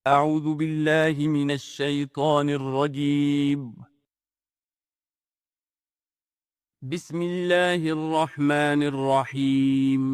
أعوذ بالله من الشيطان الرجيم. بسم الله الرحمن الرحيم.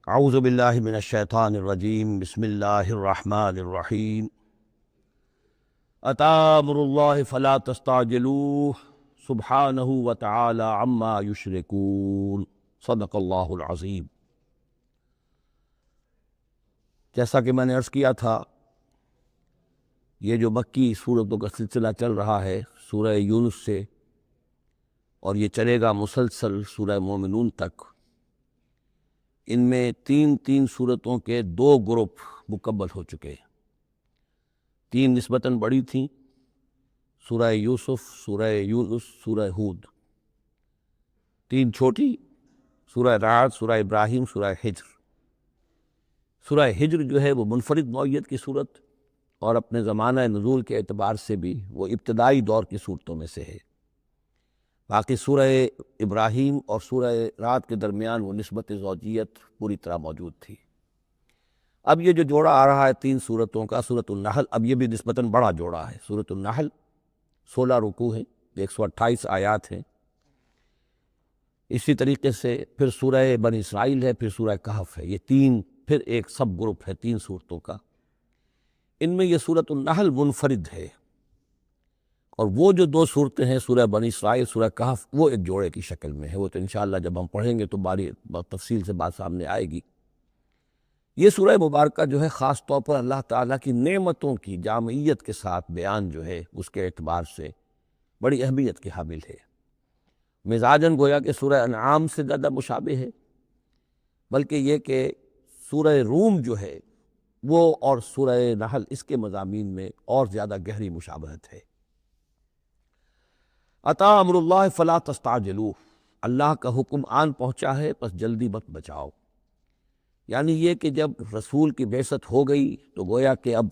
اعوذ باللہ من الشیطان الرجیم بسم اللہ الرحمن الرحیم اتی امر اللہ فلا تستعجلوہ سبحانہ وتعالی عما یشرکون صدق اللہ العظیم۔ جیسا کہ میں نے عرض کیا تھا، یہ جو مکی سورتوں کا سلسلہ چل رہا ہے سورہ یونس سے، اور یہ چلے گا مسلسل سورہ مومنون تک، ان میں تین سورتوں کے 2 گروپ مکمل ہو چکے ہیں۔ 3 نسبتاً بڑی تھیں، سورہ یوسف، سورہ یونس، سورہ ہود۔ 3 چھوٹی، سورہ رعد، سورہ ابراہیم، سورہ ہجر۔ سورہ ہجر جو ہے وہ منفرد نوعیت کی صورت، اور اپنے زمانہ نزول کے اعتبار سے بھی وہ ابتدائی دور کی صورتوں میں سے ہے۔ باقی سورہ ابراہیم اور سورہ رعد کے درمیان وہ نسبت زوجیت پوری طرح موجود تھی۔ اب یہ جو جوڑا آ رہا ہے 3 سورتوں کا، سورۃ النحل، اب یہ بھی نسبتاً بڑا جوڑا ہے۔ سورۃ النحل 16 رکوع ہیں، 128 آیات ہیں۔ اسی طریقے سے پھر سورہ بنی اسرائیل ہے، پھر سورہ کہف ہے۔ یہ 3 پھر ایک سب گروپ ہے 3 سورتوں کا۔ ان میں یہ سورۃ النحل منفرد ہے، اور وہ جو 2 صورتیں ہیں سورہ بنی اسرائیل، سورہ کہف، وہ ایک جوڑے کی شکل میں ہے۔ وہ تو انشاءاللہ جب ہم پڑھیں گے تو باری تفصیل سے بات سامنے آئے گی۔ یہ سورہ مبارکہ جو ہے خاص طور پر اللہ تعالیٰ کی نعمتوں کی جامعیت کے ساتھ بیان جو ہے اس کے اعتبار سے بڑی اہمیت کی حامل ہے۔ مزاجاً گویا کہ سورہ انعام سے زیادہ مشابہ ہے، بلکہ یہ کہ سورہ روم جو ہے وہ اور سورہ نحل اس کے مضامین میں اور زیادہ گہری مشابہت ہے۔ اتی امر اللہ فلا تستعجلوہ، اللہ کا حکم آن پہنچا ہے پس جلدی مت بچاؤ۔ یعنی یہ کہ جب رسول کی بعثت ہو گئی تو گویا کہ اب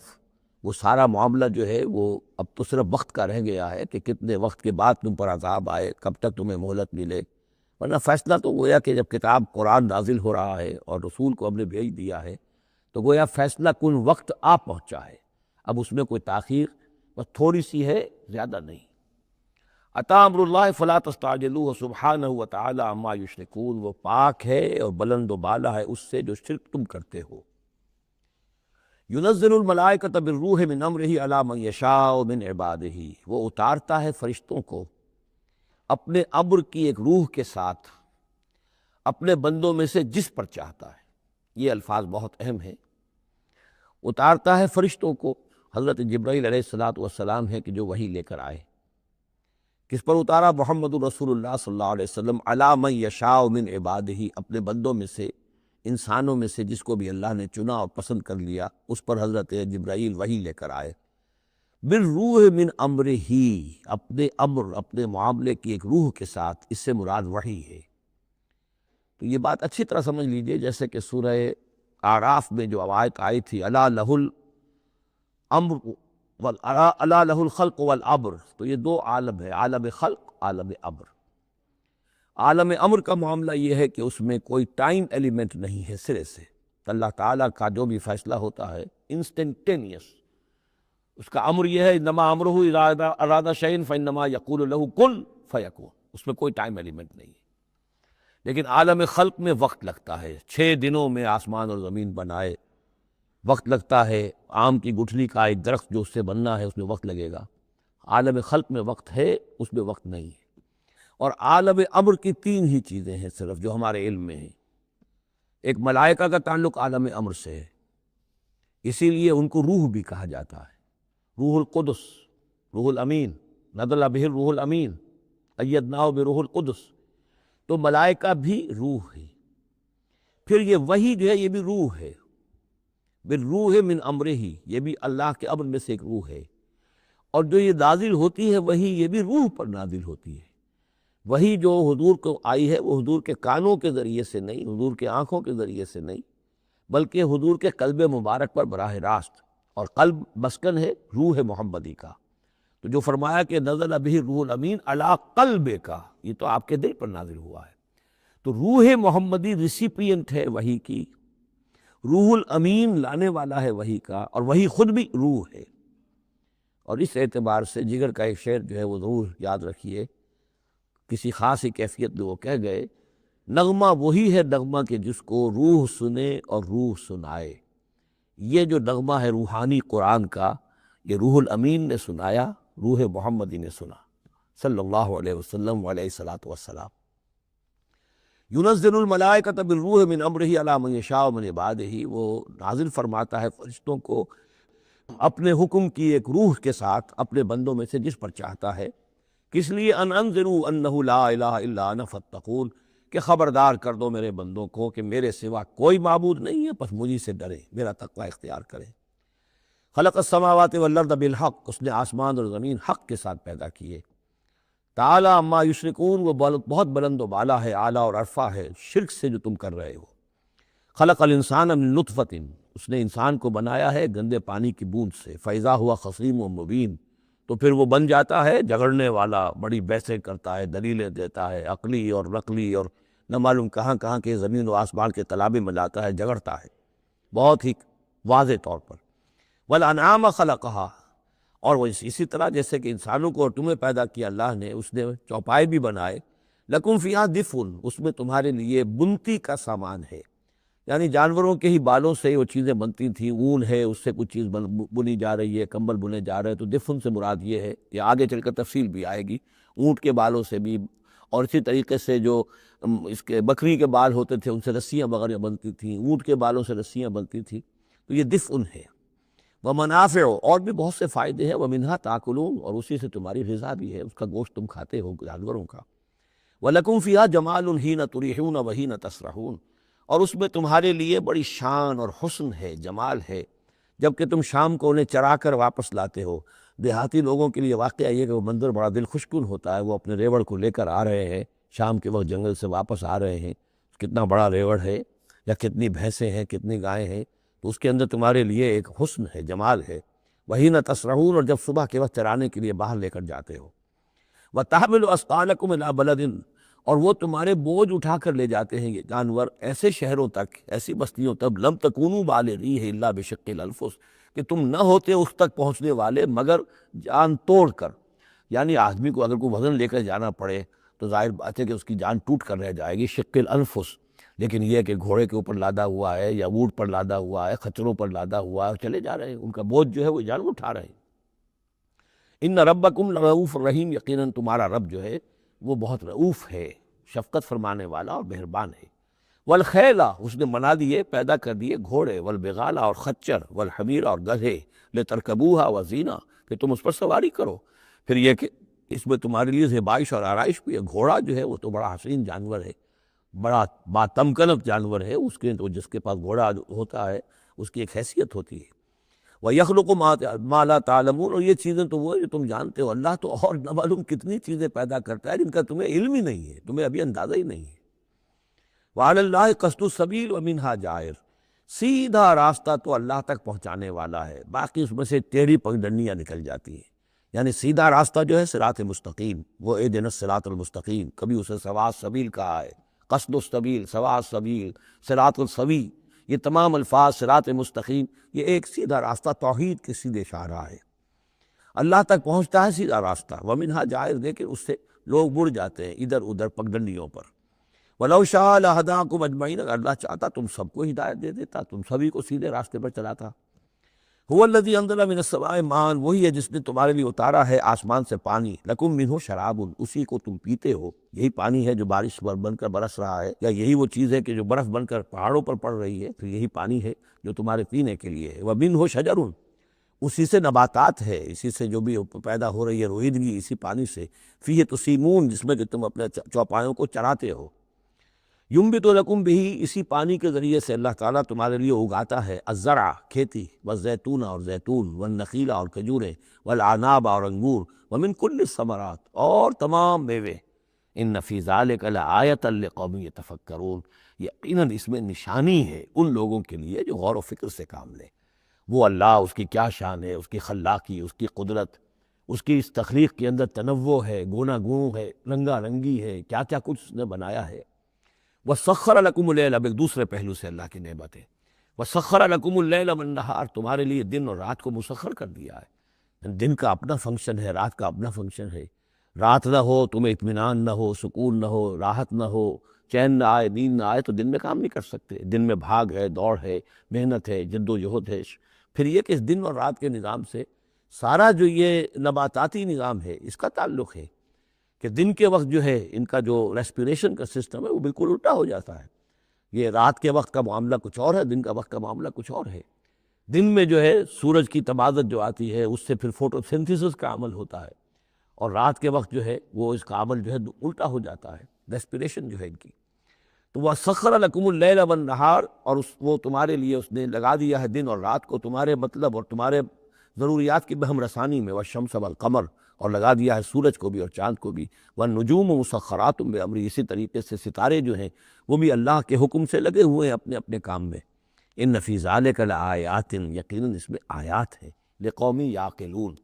وہ سارا معاملہ جو ہے وہ اب تو صرف وقت کا رہ گیا ہے کہ کتنے وقت کے بعد تم پر عذاب آئے، کب تک تمہیں مہلت ملے، ورنہ فیصلہ تو گویا کہ جب کتاب قرآن نازل ہو رہا ہے اور رسول کو ہم نے بھیج دیا ہے تو گویا فیصلہ کن وقت آ پہنچا ہے۔ اب اس میں کوئی تاخیر بس تھوڑی سی ہے، زیادہ نہیں۔ اتی امر اللہ فلا تستعجلوہ سبحانہ وتعالی عما یشرکون، وہ پاک ہے اور بلند و بالا ہے اس سے جو شرک تم کرتے ہو۔ ینزل الملائکۃ بالروح من امرہ علی من یشاء من عبادہ، وہ اتارتا ہے فرشتوں کو اپنے امر کی ایک روح کے ساتھ اپنے بندوں میں سے جس پر چاہتا ہے۔ یہ الفاظ بہت اہم ہیں۔ اتارتا ہے فرشتوں کو، حضرت جبرائیل علیہ السلام ہے کہ جو وحی لے کر آئے۔ کس پر اتارا؟ محمد رسول اللہ صلی اللہ علیہ وسلم، علی من یشاء من عبادہ، اپنے بندوں میں سے، انسانوں میں سے جس کو بھی اللہ نے چنا اور پسند کر لیا اس پر حضرت جبرائیل وحی لے کر آئے۔ بالروح من امرہ، اپنے امر، اپنے معاملے کی ایک روح کے ساتھ، اس سے مراد وحی ہے۔ تو یہ بات اچھی طرح سمجھ لیجئے، جیسے کہ سورہ اعراف میں جو آیت آئی تھی، الا لہ الامر الا لہ الخلق والامر، تو یہ 2 عالم ہے، عالم خلق، عالم امر۔ عالم امر کا معاملہ یہ ہے کہ اس میں کوئی ٹائم ایلیمنٹ نہیں ہے سرے سے۔ اللہ تعالیٰ کا جو بھی فیصلہ ہوتا ہے انسٹنٹینیس، اس کا امر یہ ہے، انما امرہ اذا اراد شیئا فانما یقول لہ کن فیکون، اس میں کوئی ٹائم ایلیمنٹ نہیں ہے۔ لیکن عالم خلق میں وقت لگتا ہے، 6 دنوں میں آسمان اور زمین بنائے، وقت لگتا ہے۔ آم کی گٹھلی کا ایک درخت جو اس سے بننا ہے اس میں وقت لگے گا۔ عالم خلق میں وقت ہے، اس میں وقت نہیں ہے۔ اور عالم امر کی 3 ہی چیزیں ہیں صرف جو ہمارے علم میں ہیں۔ ایک ملائکہ کا تعلق عالم امر سے ہے، اسی لیے ان کو روح بھی کہا جاتا ہے، روح القدس، روح الامین، نزل بہ الروح الامین، ایدناہ بروح القدس۔ تو ملائکہ بھی روح ہے۔ پھر یہ وحی جو ہے یہ بھی روح ہے، بالروح من امرہ، یہ بھی اللہ کے امر میں سے ایک روح ہے، اور جو یہ نازل ہوتی ہے وہی یہ بھی روح پر نازل ہوتی ہے۔ وہی جو حضور کو آئی ہے وہ حضور کے کانوں کے ذریعے سے نہیں، حضور کے آنکھوں کے ذریعے سے نہیں، بلکہ حضور کے قلب مبارک پر براہ راست، اور قلب مسکن ہے روح محمدی کا۔ تو جو فرمایا کہ نزل بہ روح الامین علی قلبک کا، یہ تو آپ کے دل پر نازل ہوا ہے۔ تو روح محمدی ریسیپینٹ ہے وحی کی، روح الامین لانے والا ہے وحی کا، اور وہی خود بھی روح ہے۔ اور اس اعتبار سے جگر کا ایک شعر جو ہے وہ ضرور یاد رکھیے، کسی خاص ہی کیفیت میں وہ کہہ گئے، نغمہ وہی ہے نغمہ کہ جس کو روح سنے اور روح سنائے۔ یہ جو نغمہ ہے روحانی قرآن کا، یہ روح الامین نے سنایا، روح محمدی نے سنا، صلی اللہ علیہ وسلم علیہ الصلاۃ والسلام۔ ينزل الملائکۃ بالروح من امرہ علی من یشاء من عبادہ، وہ نازل فرماتا ہے فرشتوں کو اپنے حکم کی ایک روح کے ساتھ اپنے بندوں میں سے جس پر چاہتا ہے۔ کس لیے؟ ان انذروا انہ لا الہ الا انا فاتقون، کہ خبردار کر دو میرے بندوں کو کہ میرے سوا کوئی معبود نہیں ہے، بس مجھی سے ڈریں، میرا تقوی اختیار کریں۔ خلق السماوات والارض بالحق، اس نے آسمان اور زمین حق کے ساتھ پیدا کیے۔ تعالی عما یشرکون، وہ بہت بلند و بالا ہے، اعلیٰ اور عرفہ ہے شرک سے جو تم کر رہے ہو۔ خلق الانسان من نطفۃ، اس نے انسان کو بنایا ہے گندے پانی کی بوند سے، فاذا ہوا خصیم و مبین، تو پھر وہ بن جاتا ہے جھگڑنے والا، بڑی بحثیں کرتا ہے، دلیلیں دیتا ہے، عقلی اور نقلی، اور نہ معلوم کہاں کہاں کے زمین و آسمان کے تلابے میں لاتا ہے، جھگڑتا ہے بہت ہی واضح طور پر۔ والانعام خلقہا، اور وہ اسی طرح جیسے کہ انسانوں کو اور تمہیں پیدا کیا اللہ نے، اس نے چوپائے بھی بنائے، لکم فیہا دفء، اس میں تمہارے لیے بنتی کا سامان ہے، یعنی جانوروں کے ہی بالوں سے وہ چیزیں بنتی تھیں، اون ہے اس سے کچھ چیز بنی جا رہی ہے، کمبل بنے جا رہے ہیں، تو دفن سے مراد یہ ہے، یہ آگے چل کر تفصیل بھی آئے گی، اونٹ کے بالوں سے بھی، اور اسی طریقے سے جو اس کے بکری کے بال ہوتے تھے ان سے رسیاں وغیرہ بنتی تھیں، اونٹ کے بالوں سے رسیاں بنتی تھیں، تو یہ دفن ہے۔ ومنافع، اور بھی بہت سے فائدے ہیں، ومنہا تاکلون، اور اسی سے تمہاری غذا بھی ہے، اس کا گوشت تم کھاتے ہو جانوروں کا۔ وَلَكُمْ فِيهَا جَمَالٌ حِينَ تُرِيحُونَ وَحِينَ تَسْرَحُونَ، اور اس میں تمہارے لیے بڑی شان اور حسن ہے، جمال ہے، جب کہ تم شام کو انہیں چرا کر واپس لاتے ہو۔ دیہاتی لوگوں کے لیے واقعہ یہ کہ وہ منظر بڑا دل خوشکن ہوتا ہے، وہ اپنے ریوڑ کو لے کر آ رہے ہیں، شام کے وقت جنگل سے واپس آ رہے ہیں، کتنا بڑا ریوڑ ہے، یا کتنی بھینسیں ہیں، کتنی گائیں ہیں، تو اس کے اندر تمہارے لیے ایک حسن ہے، جمال ہے۔ وَحِينَ تَسْرَحُونَ، اور جب صبح کے وقت چرانے کے لیے باہر لے کر جاتے ہو۔ وَتَحْمِلُ أَثْقَالَكُمْ إِلَىٰ بَلَدٍ، اور وہ تمہارے بوجھ اٹھا کر لے جاتے ہیں یہ جانور ایسے شہروں تک، ایسی بستیوں تک، لم تکونوا بالغیہ الا بشق الانفس، کہ تم نہ ہوتے اس تک پہنچنے والے مگر جان توڑ کر، یعنی آدمی کو اگر کوئی وزن لے کر جانا پڑے تو ظاہر بات ہے کہ اس کی جان ٹوٹ کر رہ جائے گی، شق الانفس، لیکن یہ کہ گھوڑے کے اوپر لادا ہوا ہے، یا اونٹ پر لادا ہوا ہے، خچروں پر لادا ہوا ہے، چلے جا رہے ہیں، ان کا بوجھ جو ہے وہ جانور اٹھا رہے ہیں۔ ان ربکم لرؤوف رحیم، یقیناً تمہارا رب جو ہے وہ بہت رؤوف ہے، شفقت فرمانے والا اور مہربان ہے۔ والخیل، اس نے بنا دیے، پیدا کر دیے گھوڑے، والبغال، اور خچر، والحمیر، اور گدھے، لترکبوہا وزینہ، کہ تم اس پر سواری کرو۔ پھر یہ کہ اس میں تمہارے لیے زیبائش اور آرائش بھی ہے۔ گھوڑا جو ہے وہ تو بڑا حسین جانور ہے، بڑا باتمکنت جانور ہے، اس کے تو جس کے پاس گھوڑا ہوتا ہے اس کی ایک حیثیت ہوتی ہے۔ وَيَخْلُقُ مَا لَا تَعْلَمُونَ، اور یہ چیزیں تو وہ ہے جو تم جانتے ہو، اللہ تو اور نہ معلوم کتنی چیزیں پیدا کرتا ہے جن کا تمہیں علم ہی نہیں ہے، تمہیں ابھی اندازہ ہی نہیں ہے۔ وَعَلَى اللَّهِ قَصْدُ السَّبِيلِ وَمِنْهَا جَائِرٌ، سیدھا راستہ تو اللہ تک پہنچانے والا ہے، باقی اس میں سے ٹیڑھی پگڈنڈیاں نکل جاتی ہیں، یعنی سیدھا راستہ جو ہے صراط مستقیم، وہ اہدنا الصراط المستقیم، کبھی اسے سواء السبیل کہا ہے، قصد السبیل، سواء السبیل، صراط السوی، یہ تمام الفاظ صراط مستقیم، یہ ایک سیدھا راستہ توحید کے سیدھے شاہراہ ہے، اللہ تک پہنچتا ہے سیدھا راستہ۔ ومنہا جائر، لیکن اس سے لوگ مڑ جاتے ہیں ادھر ادھر پگڈنڈیوں پر۔ وَلَوْ شَاءَ لَهَدَاكُمْ أَجْمَعِينَ، اگر اللہ چاہتا تم سب کو ہدایت دے دیتا، تم سبھی کو سیدھے راستے پر چلاتا۔ هُوَ الَّذِي أَنزَلَ مِنَ السَّمَاءِ مَاءً، وہی ہے جس نے تمہارے لیے اتارا ہے آسمان سے پانی، لَكُم مِّنْهُ شَرَابٌ، اسی کو تم پیتے ہو، یہی پانی ہے جو بارش بن کر برس رہا ہے، یا یہی وہ چیز ہے کہ جو برف بن کر پہاڑوں پر پڑ رہی ہے، پھر یہی پانی ہے جو تمہارے پینے کے لیے ہے۔ وَمِنْهُ شَجَرٌ، اسی سے نباتات ہے، اسی سے جو بھی پیدا ہو رہی ہے روئیدگی اسی پانی سے، فیہ تسیمون، جس میں کہ تم اپنے چوپایوں کو چراتے ہو۔ ینبت لکم بہ، اسی پانی کے ذریعے سے اللہ تعالیٰ تمہارے لیے اگاتا ہے الزرع، کھیتی، والزیتون، اور زیتون، والنخیل، اور کھجوریں، والعناب، اور انگور، ومن کل الثمرات، اور تمام میوے۔ ان فی ذلک لآیۃ لقوم یتفکرون، یقیناً اس میں نشانی ہے ان لوگوں کے لیے جو غور و فکر سے کام لیں۔ وہ اللہ، اس کی کیا شان ہے، اس کی خلاقی، اس کی قدرت، اس کی اس تخلیق کے اندر تنوع ہے، گونا گوں ہے، رنگا رنگی ہے، کیا کیا کچھ اس نے بنایا ہے۔ وَسَخَّرَ لَكُمُ اللَّيْلَ، اب ایک دوسرے پہلو سے اللہ کی نعمت ہے۔ وَسَخَّرَ لَكُمُ اللَّيْلَ وَالنَّهَارَ، تمہارے لیے دن اور رات کو مسخر کر دیا ہے۔ دن کا اپنا فنکشن ہے، رات کا اپنا فنکشن ہے۔ رات نہ ہو تمہیں اطمینان نہ ہو، سکون نہ ہو، راحت نہ ہو، چین نہ آئے، نیند نہ آئے، تو دن میں کام نہیں کر سکتے۔ دن میں بھاگ ہے، دوڑ ہے، محنت ہے، جد و جہد ہے۔ پھر یہ کہ اس دن اور رات کے نظام سے سارا جو یہ نباتاتی نظام ہے اس کا تعلق ہے کہ دن کے وقت جو ہے ان کا جو ریسپیریشن کا سسٹم ہے وہ بالکل الٹا ہو جاتا ہے۔ یہ رات کے وقت کا معاملہ کچھ اور ہے، دن کا وقت کا معاملہ کچھ اور ہے۔ دن میں جو ہے سورج کی تبادت جو آتی ہے اس سے پھر فوٹو سنتھسس کا عمل ہوتا ہے، اور رات کے وقت جو ہے وہ اس کا عمل جو ہے الٹا ہو جاتا ہے، ریسپیریشن جو ہے ان کی۔ تو وَسَخَّرَ لَكُمُ اللَّيْلَ وَالنَّهَارَ، اور وہ تمہارے لیے اس نے لگا دیا ہے دن اور رات کو تمہارے مطلب اور تمہارے ضروریات کی بہم رسانی میں، وَالشَّمْسَ وَالْقَمَرَ، اور لگا دیا ہے سورج کو بھی اور چاند کو بھی، وَالنُّجُومُ مُسَخَّرَاتٌ بِأَمْرِهِ، اسی طریقے سے ستارے جو ہیں وہ بھی اللہ کے حکم سے لگے ہوئے ہیں اپنے اپنے کام میں۔ ان فی ذلک لآیات، یقیناً اس میں آیات ہیں، لقوم یعقلون۔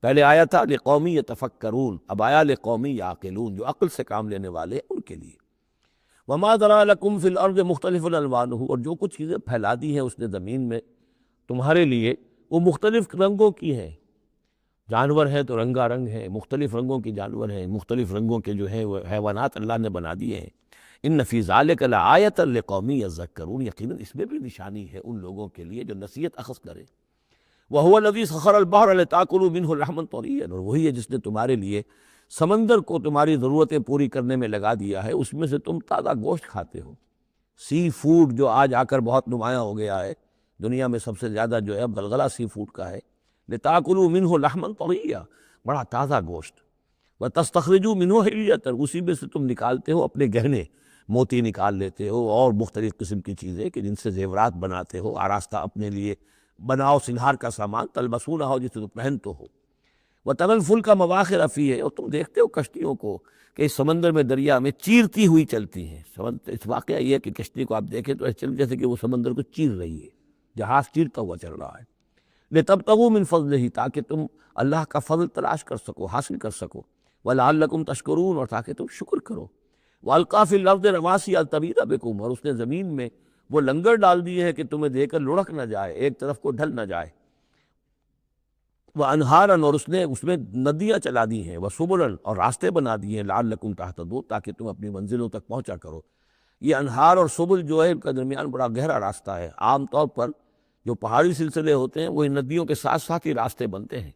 پہلے آیا تھا لقوم یتفکرون، اب آیا لقوم یعقلون، جو عقل سے کام لینے والے ہیں ان کے لیے۔ وما ذرا لکم فی الارض مختلف الوانہ، اور جو کچھ چیزیں پھیلا دی ہیں اس نے زمین میں تمہارے لیے وہ مختلف رنگوں کی ہیں۔ جانور ہیں تو رنگا رنگ ہیں، مختلف رنگوں کے جانور ہیں، مختلف رنگوں کے جو ہیں وہ حیوانات اللہ نے بنا دیے ہیں۔ ان فی ذلک لآیۃ لقوم یذکرون، یقیناً اس میں بھی نشانی ہے ان لوگوں کے لیے جو نصیحت اخذ کرے۔ وہو الذی سخر البحر لتاکلوا منہ لحما طریا، اور وہی ہے جس نے تمہارے لیے سمندر کو تمہاری ضرورتیں پوری کرنے میں لگا دیا ہے، اس میں سے تم تازہ گوشت کھاتے ہو۔ سی فوڈ جو آج آ کر بہت نمایاں ہو گیا ہے دنیا میں، سب سے زیادہ جو ہے غلغلہ سی فوڈ کا ہے۔ لتاکلوا منہ لحما طریا، بڑا تازہ گوشت۔ وتستخرجوا منہ حلیۃ، اسی میں سے تم نکالتے ہو اپنے گہنے، موتی نکال لیتے ہو اور مختلف قسم کی چیزیں کہ جن سے زیورات بناتے ہو، آراستہ اپنے لیے بناؤ، سنہار کا سامان، تلبسونہ ہو جسے تم پہن تو ہو۔ وَتَرَى الْفُلْكَ مَوَاخِرَ فِيهِ، اور تم دیکھتے ہو کشتیوں کو کہ اس سمندر میں، دریا میں چیرتی ہوئی چلتی ہیں۔ اس واقعہ یہ ہے کہ کشتی کو آپ دیکھیں تو ایسے جیسے کہ وہ سمندر کو چیر رہی ہے، جہاز چیرتا ہوا چل رہا ہے۔ لِتَبْتَغُوا مِنْ فَضْلِهِ، تاکہ تم اللہ کا فضل تلاش کر سکو، حاصل کر سکو۔ وَلَعَلَّكُمْ تَشْكُرُونَ، اور تاکہ تم شکر کرو۔ وَأَلْقَىٰ فِي الْأَرْضِ رَوَاسِيَ أَن تَمِيدَ بِكُمْ، اور اس نے زمین میں وہ لنگر ڈال دیے ہیں کہ تمہیں دے کر لڑک نہ جائے، ایک طرف کو ڈھل نہ جائے۔ وَأَنْهَارًا، اور اس میں ندیاں چلا دی ہیں، وَسُبُلًا، اور راستے بنا دیے ہیں، لَعَلَّكُمْ تَهْتَدُونَ، تاکہ تم اپنی منزلوں تک پہنچا کرو۔ یہ انہار اور سبل جو ہے ان کا درمیان بڑا گہرا راستہ ہے۔ عام طور پر جو پہاڑی سلسلے ہوتے ہیں وہ ان ندیوں کے ساتھ ساتھ ہی راستے بنتے ہیں۔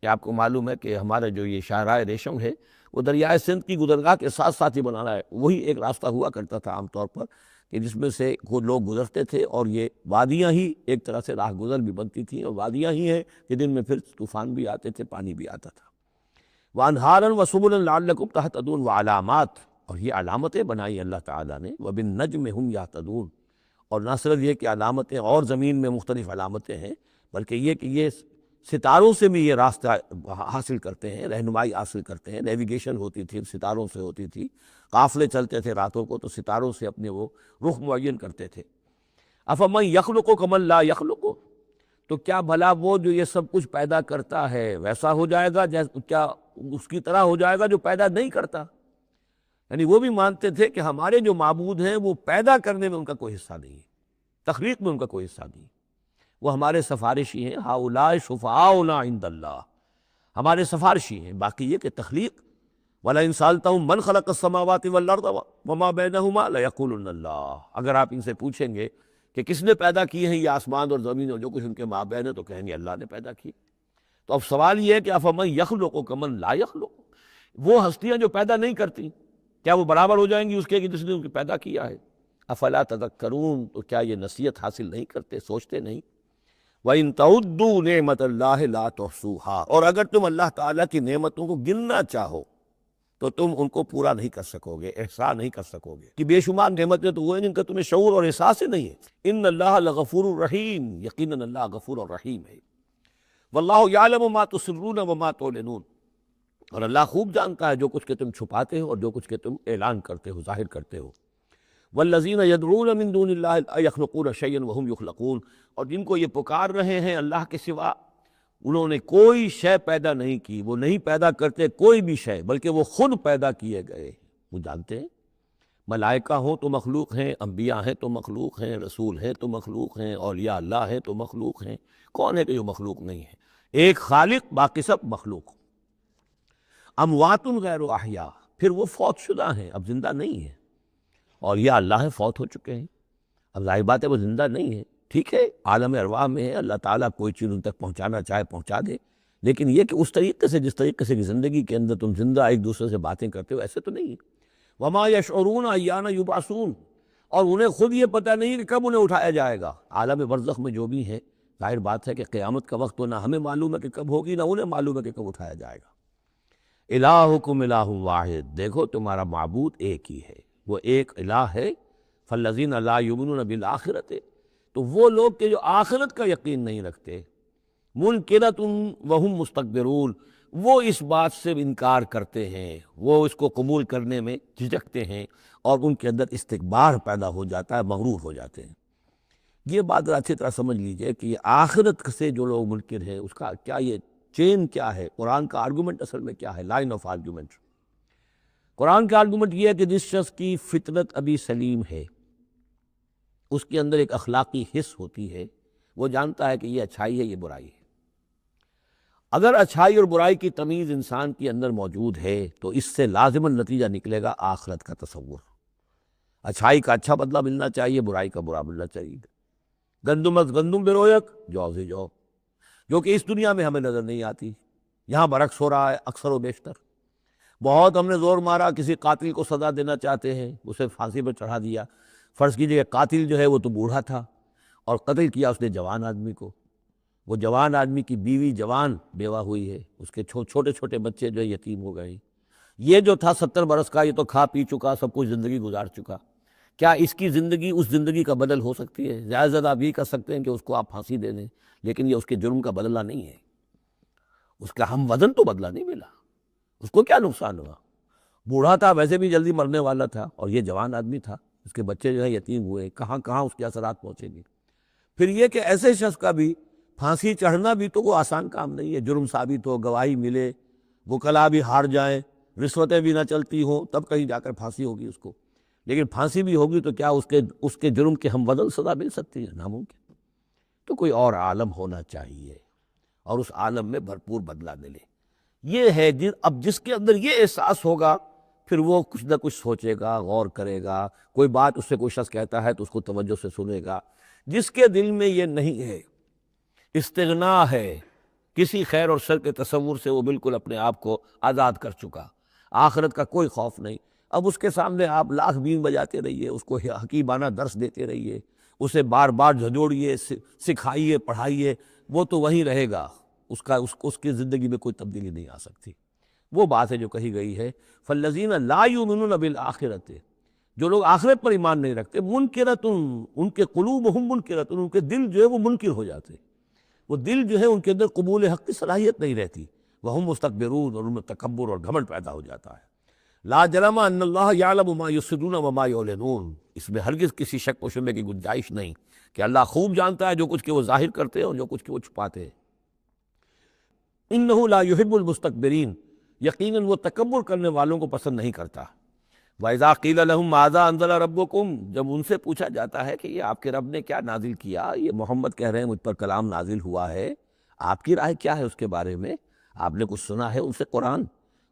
کہ آپ کو معلوم ہے کہ ہمارے جو یہ شاہراہ ریشم ہے وہ دریائے سندھ کی گزرگاہ کے ساتھ ساتھ ہی بنانا ہے، وہی ایک راستہ ہوا کرتا تھا عام طور پر کہ جس میں سے وہ لوگ گزرتے تھے، اور یہ وادیاں ہی ایک طرح سے راہ گزر بھی بنتی تھیں، اور وادیاں ہی ہیں کہ جن میں پھر طوفان بھی آتے تھے، پانی بھی آتا تھا۔ وَأَنْهَارًا وَسُبُلًا لَعَلَّكُمْ تَهْتَدُونَ، وَعَلَامَاتٍ، اور یہ علامتیں بنائی اللہ تعالیٰ نے، وَبِالنَّجْمِ هُمْ يَهْتَدُونَ، اور نہ صرف یہ کہ علامتیں اور زمین میں مختلف علامتیں ہیں، بلکہ یہ کہ یہ ستاروں سے بھی یہ راستہ حاصل کرتے ہیں، رہنمائی حاصل کرتے ہیں۔ نیویگیشن ہوتی تھی ستاروں سے ہوتی تھی، قافلے چلتے تھے راتوں کو تو ستاروں سے اپنے وہ رخ معین کرتے تھے۔ افمن یخلق کمن لا یخلق، تو کیا بھلا وہ جو یہ سب کچھ پیدا کرتا ہے ویسا ہو جائے گا، کیا اس کی طرح ہو جائے گا جو پیدا نہیں کرتا؟ یعنی وہ بھی مانتے تھے کہ ہمارے جو معبود ہیں وہ پیدا کرنے میں ان کا کوئی حصہ نہیں ہے، تخلیق میں ان کا کوئی حصہ نہیں، وہ ہمارے سفارشی ہیں۔ ہؤلاء شفعاؤنا عند اللہ، ہمارے سفارشی ہیں۔ باقی یہ کہ تخلیق، وَلَئِن سَأَلْتَهُم مَّنْ خَلَقَ السَّمَاوَاتِ وَالْأَرْضَ وَمَا بَيْنَهُمَا لَيَقُولُنَّ اللَّهُ، اگر آپ ان سے پوچھیں گے کہ کس نے پیدا کی ہیں یہ آسمان اور زمین اور جو کچھ ان کے مابین ہے، تو کہیں گے اللہ نے پیدا کی۔ تو اب سوال یہ ہے کہ افمن یخلق کمن لا یخلق، وہ ہستیاں جو پیدا نہیں کرتی کیا وہ برابر ہو جائیں گی اس کے کہ جس نے ان کو پیدا کیا ہے؟ افلا تذکرون، تو کیا یہ نصیحت حاصل نہیں کرتے، سوچتے نہیں؟ وَإِن تَعُدُّوا نِعْمَتَ اللَّهِ لَا تُحْصُوهَا، اور اگر تم اللہ تعالیٰ کی نعمتوں کو گننا چاہو تو تم ان کو پورا نہیں کر سکو گے، احسان نہیں کر سکو گے کہ بے شمار نعمتیں تو وہ ہیں جن کا تمہیں شعور اور احساس ہی نہیں ہے۔ ان اللہ لغفور الرحیم، یقیناً اللہ غفور الرحیم ہے۔ واللہ یعلم ما تسرون وما تعلنون، اور اللہ خوب جانتا ہے جو کچھ کہ تم چھپاتے ہو اور جو کچھ کہ تم اعلان کرتے ہو، ظاہر کرتے ہو۔ والذین یدعون من دون اللہ لا یخلقون شیئا وهم یخلقون، اور جن کو یہ پکار رہے ہیں اللہ کے سوا، انہوں نے کوئی شے پیدا نہیں کی، وہ نہیں پیدا کرتے کوئی بھی شے، بلکہ وہ خود پیدا کیے گئے۔ وہ جانتے ہیں ملائکہ ہوں تو مخلوق ہیں، انبیاء ہیں تو مخلوق ہیں، رسول ہیں تو مخلوق ہیں، اولیاء اللہ ہیں تو مخلوق ہیں۔ کون ہے کہ جو مخلوق نہیں ہے؟ ایک خالق، باقی سب مخلوق۔ اموات غیر احیاء، پھر وہ فوت شدہ ہیں، اب زندہ نہیں ہیں۔ اولیاء اللہ فوت ہو چکے ہیں، اب ظاہر بات ہے وہ زندہ نہیں ہے۔ ٹھیک ہے، عالم ارواح میں ہے، اللہ تعالیٰ کوئی چیز ان تک پہنچانا چاہے پہنچا دے، لیکن یہ کہ اس طریقے سے جس طریقے سے زندگی کے اندر تم زندہ ایک دوسرے سے باتیں کرتے ہو، ایسے تو نہیں ہے۔ وما یشعرون ایان یبعثون، اور انہیں خود یہ پتہ نہیں کہ کب انہیں اٹھایا جائے گا۔ عالم برزخ میں جو بھی ہیں، ظاہر بات ہے کہ قیامت کا وقت تو نہ ہمیں معلوم ہے کہ کب ہوگی، نہ انہیں معلوم ہے کہ کب اٹھایا جائے گا۔ الہکم الہ واحد، دیکھو تمہارا معبود ایک ہی ہے، وہ ایک الہ ہے۔ فالذین لا یؤمنون بالآخرۃ، تو وہ لوگ کہ جو آخرت کا یقین نہیں رکھتے، منکرۃ وہم مستکبرون، وہ اس بات سے انکار کرتے ہیں، وہ اس کو قبول کرنے میں جھجکتے ہیں، اور ان کے اندر استکبار پیدا ہو جاتا ہے، مغرور ہو جاتے ہیں۔ یہ بات اچھی طرح سمجھ لیجئے کہ یہ آخرت سے جو لوگ منکر ہیں، اس کا کیا یہ چین کیا ہے، قرآن کا آرگومنٹ اصل میں کیا ہے، لائن آف آرگومنٹ۔ قرآن کا آرگومنٹ یہ ہے کہ جس شخص کی فطرت ابھی سلیم ہے، اس کے اندر ایک اخلاقی حس ہوتی ہے، وہ جانتا ہے کہ یہ اچھائی ہے، یہ برائی ہے۔ اگر اچھائی اور برائی کی تمیز انسان کے اندر موجود ہے تو اس سے لازماً نتیجہ نکلے گا آخرت کا تصور۔ اچھائی کا اچھا بدلہ ملنا چاہیے، برائی کا برا ملنا چاہیے۔ گندم از گندم برویک جو سے جو، جو کہ اس دنیا میں ہمیں نظر نہیں آتی، یہاں برعکس ہو رہا ہے اکثر و بیشتر۔ بہت ہم نے زور مارا، کسی قاتل کو سزا دینا چاہتے ہیں، اسے پھانسی پر چڑھا دیا۔ فرض کیجیے کہ قاتل جو ہے وہ تو بوڑھا تھا اور قتل کیا اس نے جوان آدمی کو، وہ جوان آدمی کی بیوی جوان بیوہ ہوئی ہے، اس کے چھوٹے چھوٹے بچے جو ہے یتیم ہو گئے۔ یہ جو تھا 70 برس کا، یہ تو کھا پی چکا، سب کچھ زندگی گزار چکا۔ کیا اس کی زندگی اس زندگی کا بدل ہو سکتی ہے؟ زیادہ سے زیادہ آپ یہ کر سکتے ہیں کہ اس کو آپ پھانسی دے دیں، لیکن یہ اس کے جرم کا بدلہ نہیں ہے، اس کا ہم وزن تو بدلہ نہیں ملا۔ اس کو کیا نقصان ہوا؟ بوڑھا تھا، ویسے بھی جلدی مرنے والا تھا، اور یہ جوان آدمی تھا، اس کے بچے جو ہے یتیم ہوئے، کہاں کہاں اس کے اثرات پہنچے گی۔ پھر یہ کہ ایسے شخص کا بھی پھانسی چڑھنا بھی تو وہ آسان کام نہیں ہے، جرم ثابت ہو، گواہی ملے، وکلاء بھی ہار جائیں، رشوتیں بھی نہ چلتی ہوں، تب کہیں جا کر پھانسی ہوگی اس کو۔ لیکن پھانسی بھی ہوگی تو کیا اس کے جرم کے ہم بدل سزا مل سکتی ہے؟ ناممکن۔ تو کوئی اور عالم ہونا چاہیے اور اس عالم میں بھرپور بدلہ ملے۔ یہ ہے اب جس کے اندر یہ احساس ہوگا، پھر وہ کچھ نہ کچھ سوچے گا، غور کرے گا، کوئی بات اس سے کوئی شخص کہتا ہے تو اس کو توجہ سے سنے گا۔ جس کے دل میں یہ نہیں ہے، استغنا ہے، کسی خیر اور شر کے تصور سے وہ بالکل اپنے آپ کو آزاد کر چکا، آخرت کا کوئی خوف نہیں، اب اس کے سامنے آپ لاکھ بین بجاتے رہیے، اس کو حکیمانہ درس دیتے رہیے، اسے بار بار جھنجھوڑیے، سکھائیے، پڑھائیے، وہ تو وہیں رہے گا، اس کی زندگی میں کوئی تبدیلی نہیں آ سکتی۔ وہ بات ہے جو کہی گئی ہے فالذین لا یؤمنون بالآخرۃ، جو لوگ آخرت پر ایمان نہیں رکھتے، منکرۃ، ان کے قلوبہم منکرۃ، ان کے دل جو ہے وہ منکر ہو جاتے، وہ دل جو ہے ان کے اندر قبول حق کی صلاحیت نہیں رہتی، وہم مستکبرون، اور ان میں تکبر اور گھمنڈ پیدا ہو جاتا ہے۔ لا جرم ان اللہ یعلم ما یسرون وما یعلنون، اس میں ہرگز کسی شک و شبہ کی گنجائش نہیں کہ اللہ خوب جانتا ہے جو کچھ کہ وہ ظاہر کرتے ہیں اور جو کچھ کہ وہ چھپاتے ہیں۔ انہ لا یحب المستکبرین، یقیناً وہ تکبر کرنے والوں کو پسند نہیں کرتا۔ وَإِذَا قِيلَ لَهُمْ مَاذَا أَنزَلَ رَبُّكُمْ، جب ان سے پوچھا جاتا ہے کہ یہ آپ کے رب نے کیا نازل کیا، یہ محمد کہہ رہے ہیں مجھ پر کلام نازل ہوا ہے، آپ کی رائے کیا ہے اس کے بارے میں، آپ نے کچھ سنا ہے ان سے قرآن؟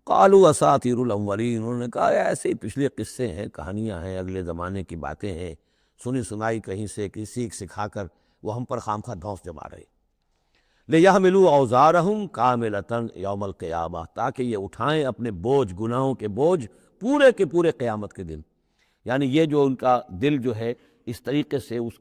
قالوا اساطیر الاولین، انہوں نے کہا ایسے ہی پچھلے قصے ہیں، کہانیاں ہیں، اگلے زمانے کی باتیں ہیں، سنی سنائی کہیں سے کسی سکھا کر وہ ہم پر خام خواہ دھونس جما رہے۔ لِيَحْمِلُوا أَوْزَارَهُمْ كَامِلَةً يَوْمَ الْقِيَامَةِ، تاکہ یہ اٹھائیں اپنے بوجھ، گناہوں کے بوجھ پورے کے پورے قیامت کے دن۔ یعنی یہ جو ان کا دل جو ہے اس طریقے سے اس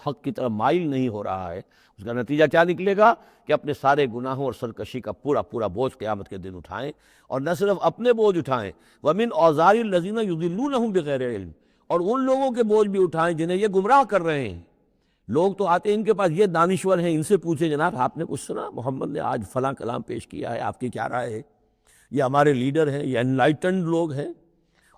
حق کی طرف مائل نہیں ہو رہا ہے، اس کا نتیجہ کیا نکلے گا کہ اپنے سارے گناہوں اور سرکشی کا پورا پورا بوجھ قیامت کے دن اٹھائیں، اور نہ صرف اپنے بوجھ اٹھائیں، وَمِنْ أَوْزَارِ الَّذِينَ يُضِلُّونَهُمْ بِغَيْرِ علم، اور ان لوگوں کے بوجھ بھی اٹھائیں جنہیں یہ گمراہ کر رہے ہیں۔ لوگ تو آتے ہیں ان کے پاس، یہ دانشور ہیں، ان سے پوچھیں جناب آپ نے کچھ سنا، محمد نے آج فلاں کلام پیش کیا ہے، آپ کی کیا رائے ہے؟ یہ ہمارے لیڈر ہیں، یہ انلائٹنڈ لوگ ہیں،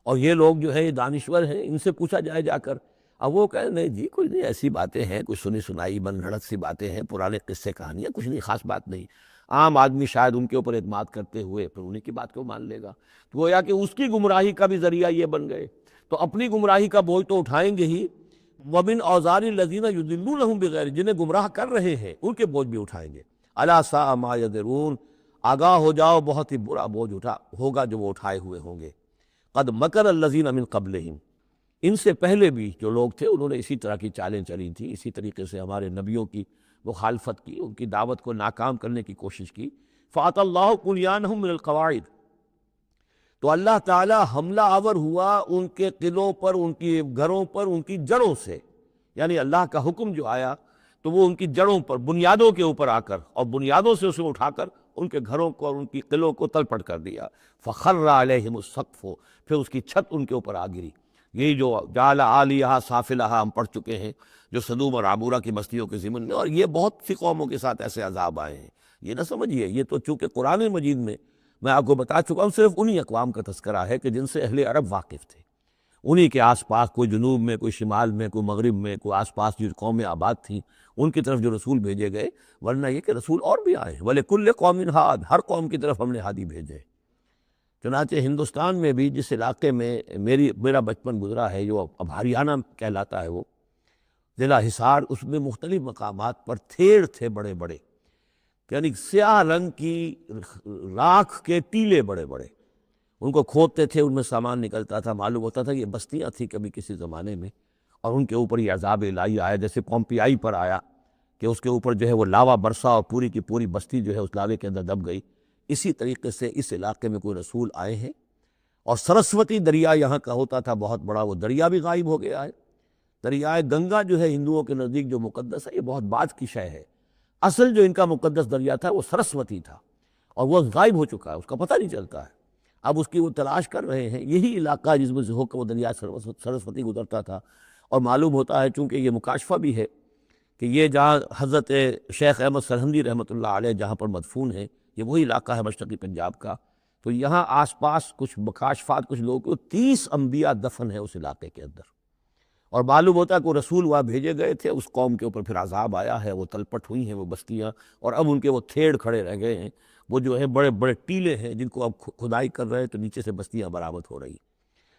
اور یہ لوگ جو ہے یہ دانشور ہیں، ان سے پوچھا جائے جا کر۔ اب وہ کہیں نہیں جی کوئی نہیں، ایسی باتیں ہیں، کچھ سنی سنائی من گھڑت سی باتیں ہیں، پرانے قصے کہانیاں، کچھ نہیں، خاص بات نہیں۔ عام آدمی شاید ان کے اوپر اعتماد کرتے ہوئے پھر انہی کی بات کو مان لے گا، تو گویا کہ اس کی گمراہی کا بھی ذریعہ یہ بن گئے، تو اپنی گمراہی کا بوجھ تو اٹھائیں گے ہی، وَمِنْ أَوْزَارِ الَّذِينَ يُضِلُّونَهُمْ بِغَيْرِ، جنہیں گمراہ کر رہے ہیں ان کے بوجھ بھی اٹھائیں گے۔ أَلَا سَاءَ مَا يَذِرُونَ، آگاہ ہو جاؤ، بہت ہی برا بوجھ ہوگا جو وہ اٹھائے ہوئے ہوں گے۔ قَدْ مَكَرَ الَّذِينَ مِنْ قَبْلِهِمْ، ان سے پہلے بھی جو لوگ تھے انہوں نے اسی طرح کی چالیں چلی تھیں، اسی طریقے سے ہمارے نبیوں کی مخالفت کی، ان کی دعوت کو ناکام کرنے کی کوشش کی۔ فَأَتَى اللَّهُ بُنْيَانَهُم مِّنَ الْقَوَاعِدِ، تو اللہ تعالیٰ حملہ آور ہوا ان کے قلعوں پر، ان کی گھروں پر، ان کی جڑوں سے، یعنی اللہ کا حکم جو آیا تو وہ ان کی جڑوں پر، بنیادوں کے اوپر آ کر، اور بنیادوں سے اسے اٹھا کر ان کے گھروں کو اور ان کی قلعوں کو تلپٹ کر دیا۔ فَخَرَّ عَلَيْهِمُ السَّقْفُ، پھر اس کی چھت ان کے اوپر آ گری۔ یہی جو جعل عالیہا سافلہا ہم پڑھ چکے ہیں، جو سدوم اور عمورہ کی بستیوں کے ضمن میں، اور یہ بہت سی قوموں کے ساتھ ایسے عذاب آئے ہیں، یہ نہ سمجھیے، یہ تو چونکہ قرآن مجید میں میں آپ کو بتا چکا ہوں صرف انہی اقوام کا تذکرہ ہے کہ جن سے اہل عرب واقف تھے، انہی کے آس پاس، کوئی جنوب میں، کوئی شمال میں، کوئی مغرب میں، کوئی آس پاس جو قومیں آباد تھیں ان کی طرف جو رسول بھیجے گئے، ورنہ یہ کہ رسول اور بھی آئے، وَلِكُلِّ قَوْمٍ ہَادٍ، ہر قوم کی طرف ہم نے ہادی بھیجے۔ چنانچہ ہندوستان میں بھی جس علاقے میں میرا بچپن گزرا ہے، جو اب ہریانہ کہلاتا ہے، وہ ضلع حصار، اس میں مختلف مقامات پر تھیڑ تھے بڑے بڑے، یعنی سیاہ رنگ کی راکھ کے ٹیلے بڑے بڑے، ان کو کھودتے تھے، ان میں سامان نکلتا تھا، معلوم ہوتا تھا کہ یہ بستیاں تھیں کبھی کسی زمانے میں، اور ان کے اوپر یہ عذاب الہی آیا، جیسے پومپیائی پر آیا کہ اس کے اوپر جو ہے وہ لاوا برسا اور پوری کی پوری بستی جو ہے اس لاوے کے اندر دب گئی۔ اسی طریقے سے اس علاقے میں کوئی رسول آئے ہیں، اور سرسوتی دریا یہاں کا ہوتا تھا بہت بڑا، وہ دریا بھی غائب ہو گیا ہے۔ دریائے گنگا جو ہے ہندوؤں کے نزدیک جو مقدس ہے، یہ بہت بعد کی شے ہے، اصل جو ان کا مقدس دریا تھا وہ سرسوتی تھا، اور وہ غائب ہو چکا ہے، اس کا پتہ نہیں چلتا ہے، اب اس کی وہ تلاش کر رہے ہیں۔ یہی علاقہ جس میں سے ہو کر وہ دریا سرسوتی گزرتا تھا، اور معلوم ہوتا ہے چونکہ یہ مکاشفہ بھی ہے کہ یہ جہاں حضرت شیخ احمد سرہندی رحمۃ اللہ علیہ جہاں پر مدفون ہیں، یہ وہی علاقہ ہے مشرقی پنجاب کا، تو یہاں آس پاس کچھ مکاشفات، کچھ لوگوں کو 30 انبیاء دفن ہیں اس علاقے کے اندر، اور معلوم ہوتا ہے کہ وہ رسول وہاں بھیجے گئے تھے، اس قوم کے اوپر پھر عذاب آیا ہے، وہ تلپٹ ہوئی ہیں وہ بستیاں، اور اب ان کے وہ تھیڑ کھڑے رہ گئے ہیں، وہ جو ہے بڑے بڑے ٹیلے ہیں جن کو اب کھدائی کر رہے ہیں تو نیچے سے بستیاں برآمد ہو رہی،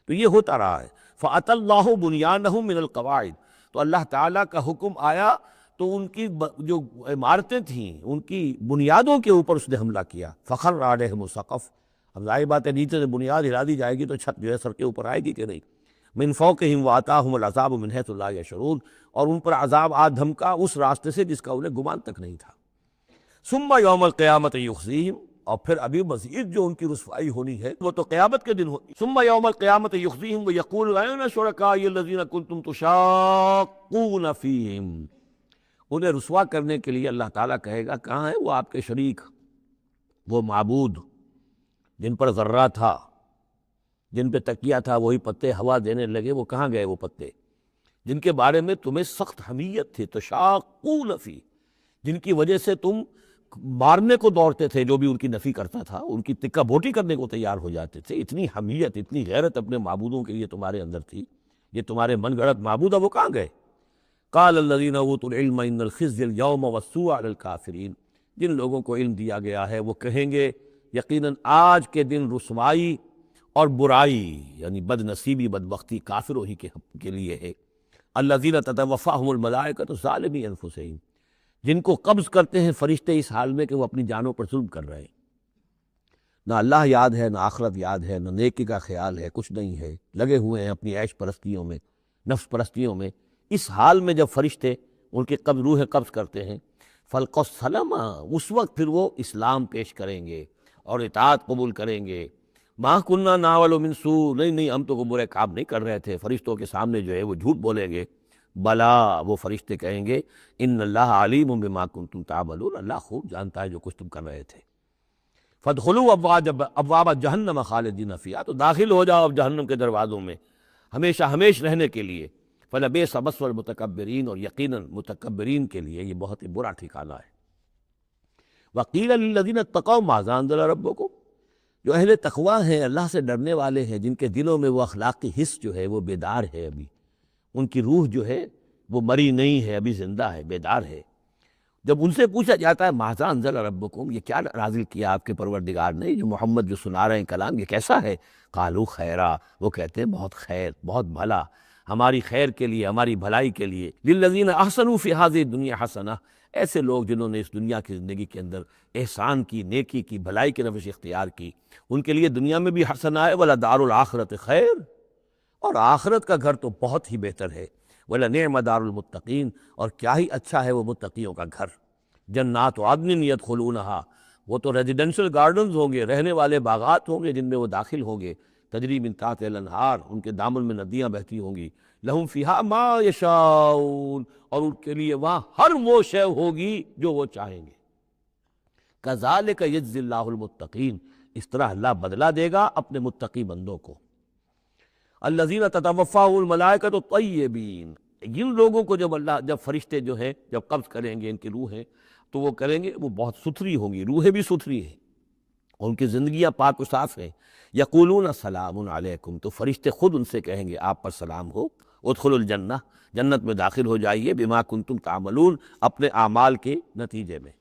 تو یہ ہوتا رہا ہے۔ فَأَتَى اللَّهُ بُنْيَانَهُم مِّنَ الْقَوَاعِدِ، تو اللہ تعالیٰ کا حکم آیا تو ان کی جو عمارتیں تھیں ان کی بنیادوں کے اوپر اس نے حملہ کیا۔ فَخَرَّ عَلَيْهِمُ السَّقْفُ، اب ظاہر بات ہے نیچے سے بنیاد ہلا دی جائے گی تو چھت جو ہے سر کے اوپر آئے گی کہ نہیں۔ مِن فَوْقِهِمْ وَأَتَاهُمُ الْعَذَابُ مِنْ حَيْثُ لَا يَشْعُرُونَ، اور ان پر عذاب آ دھمکا اس راستے سے جس کا انہیں گمان تک نہیں تھا۔ ثُمَّ يَوْمَ الْقِيَامَةِ يُخْزِيهِمْ، اور پھر ابھی مزید جو ان کی رسوائی ہونی ہے وہ تو قیامت کے دن ہوگی۔ ثُمَّ يَوْمَ الْقِيَامَةِ يُخْزِيهِمْ وَيَقُولُ أَيْنَ شُرَكَائِيَ الَّذِينَ كُنتُمْ تُشَاقُّونَ فِيهِمْ، انہیں رسوا کرنے کے لیے اللہ تعالیٰ کہے گا کہاں ہے وہ آپ کے شریک، وہ معبود جن پر ذرہ تھا، جن پہ تکیہ تھا، وہی پتے ہوا دینے لگے، وہ کہاں گئے وہ پتے جن کے بارے میں تمہیں سخت حمیت تھی، تشاقون فی، جن کی وجہ سے تم مارنے کو دوڑتے تھے، جو بھی ان کی نفی کرتا تھا ان کی تکہ بوٹی کرنے کو تیار ہو جاتے تھے، اتنی حمیت، اتنی غیرت اپنے معبودوں کے لیے تمہارے اندر تھی، یہ تمہارے من گھڑت معبود اب وہ کہاں گئے؟ قال الذین اوتوا العلم ان الخزي اليوم والسوء علی الکافرین، جن لوگوں کو علم دیا گیا ہے وہ کہیں گے یقیناً آج کے دن رسوائی اور برائی، یعنی بد نصیبی، بدبختی کافروں ہی کے لیے ہے۔ الذین تتوفاہم الملائکۃ ظالمی انفسہم، جن کو قبض کرتے ہیں فرشتے اس حال میں کہ وہ اپنی جانوں پر ظلم کر رہے ہیں، نہ اللہ یاد ہے، نہ آخرت یاد ہے، نہ نیکی کا خیال ہے، کچھ نہیں ہے، لگے ہوئے ہیں اپنی عیش پرستیوں میں، نفس پرستیوں میں۔ اس حال میں جب فرشتے ان کی روح قبض کرتے ہیں، فَالْقَوْ السَّلَامَ، اس وقت پھر وہ اسلام پیش کریں گے اور اطاعت قبول کریں گے۔ مَا كُنَّا نَعْمَلُ مِن سُوءٍ، نہیں ہم تو کوئی برے کام نہیں کر رہے تھے، فرشتوں کے سامنے جو ہے وہ جھوٹ بولیں گے، بلا، وہ فرشتے کہیں گے ان اللہ علیم بما کنتم تعملون، اللہ خوب جانتا ہے جو کچھ تم کر رہے تھے۔ فادخلوا ابواب جہنم خالدین فیہا، تو داخل ہو جاؤ اب جہنم کے دروازوں میں ہمیشہ ہمیش رہنے کے لیے۔ فلبئس مثوى المتکبرین، اور یقیناً متکبرین کے لیے یہ بہت ہی برا ٹھکانہ ہے۔ وقیل للذین اتقوا ماذا انزل ربکم، جو اہل تقوی ہیں، اللہ سے ڈرنے والے ہیں، جن کے دلوں میں وہ اخلاقی حس جو ہے وہ بیدار ہے، ابھی ان کی روح جو ہے وہ مری نہیں ہے، ابھی زندہ ہے، بیدار ہے۔ جب ان سے پوچھا جاتا ہے ماذا انزل ربکم، یہ کیا نازل کیا آپ کے پروردگار نے، جو محمد جو سنا رہے ہیں کلام یہ کیسا ہے؟ قالوا خیرا، وہ کہتے ہیں بہت خیر، بہت بھلا، ہماری خیر کے لیے، ہماری بھلائی کے لیے۔ للذین احسنوا فی ہذہ الدنیا حسنہ، ایسے لوگ جنہوں نے اس دنیا کی زندگی کے اندر احسان کی، نیکی کی، بھلائی کی روش اختیار کی، ان کے لیے دنیا میں بھی حسنہ ہے، ولدار الآخرۃ خیر، اور آخرت کا گھر تو بہت ہی بہتر ہے، وَلَنِعْمَ دَارُ الْمُتَّقِينَ، اور کیا ہی اچھا ہے وہ متقیوں کا گھر۔ جنات عدن یدخلونہا، وہ تو ریزیڈنشل گارڈنز ہوں گے، رہنے والے باغات ہوں گے جن میں وہ داخل ہوں گے، تجری من تحتہا الانہار، ان کے دامن میں ندیاں بہتی ہوں گی، لہم فیہا ما یشاؤون، اور ان کے لیے وہاں ہر وہ شے ہوگی جو وہ چاہیں گے۔ کذالک یجزی اللہ المتقین، اس طرح اللہ بدلہ دے گا اپنے متقی بندوں کو۔ الذین تتوفاہم الملائکۃ الطیبین، جن لوگوں کو جب فرشتے جو ہیں جب قبض کریں گے ان کی روحیں، تو وہ کریں گے، وہ بہت ستھری ہوں گی، روحیں بھی ستھری ہیں، اور ان کی زندگیاں پاک و صاف ہیں۔ یقولون سلام علیکم، تو فرشتے خود ان سے کہیں گے آپ پر سلام ہو، ادخلوا الجنہ، جنت میں داخل ہو جائیے، بما کنتم تعملون، اپنے اعمال کے نتیجے میں۔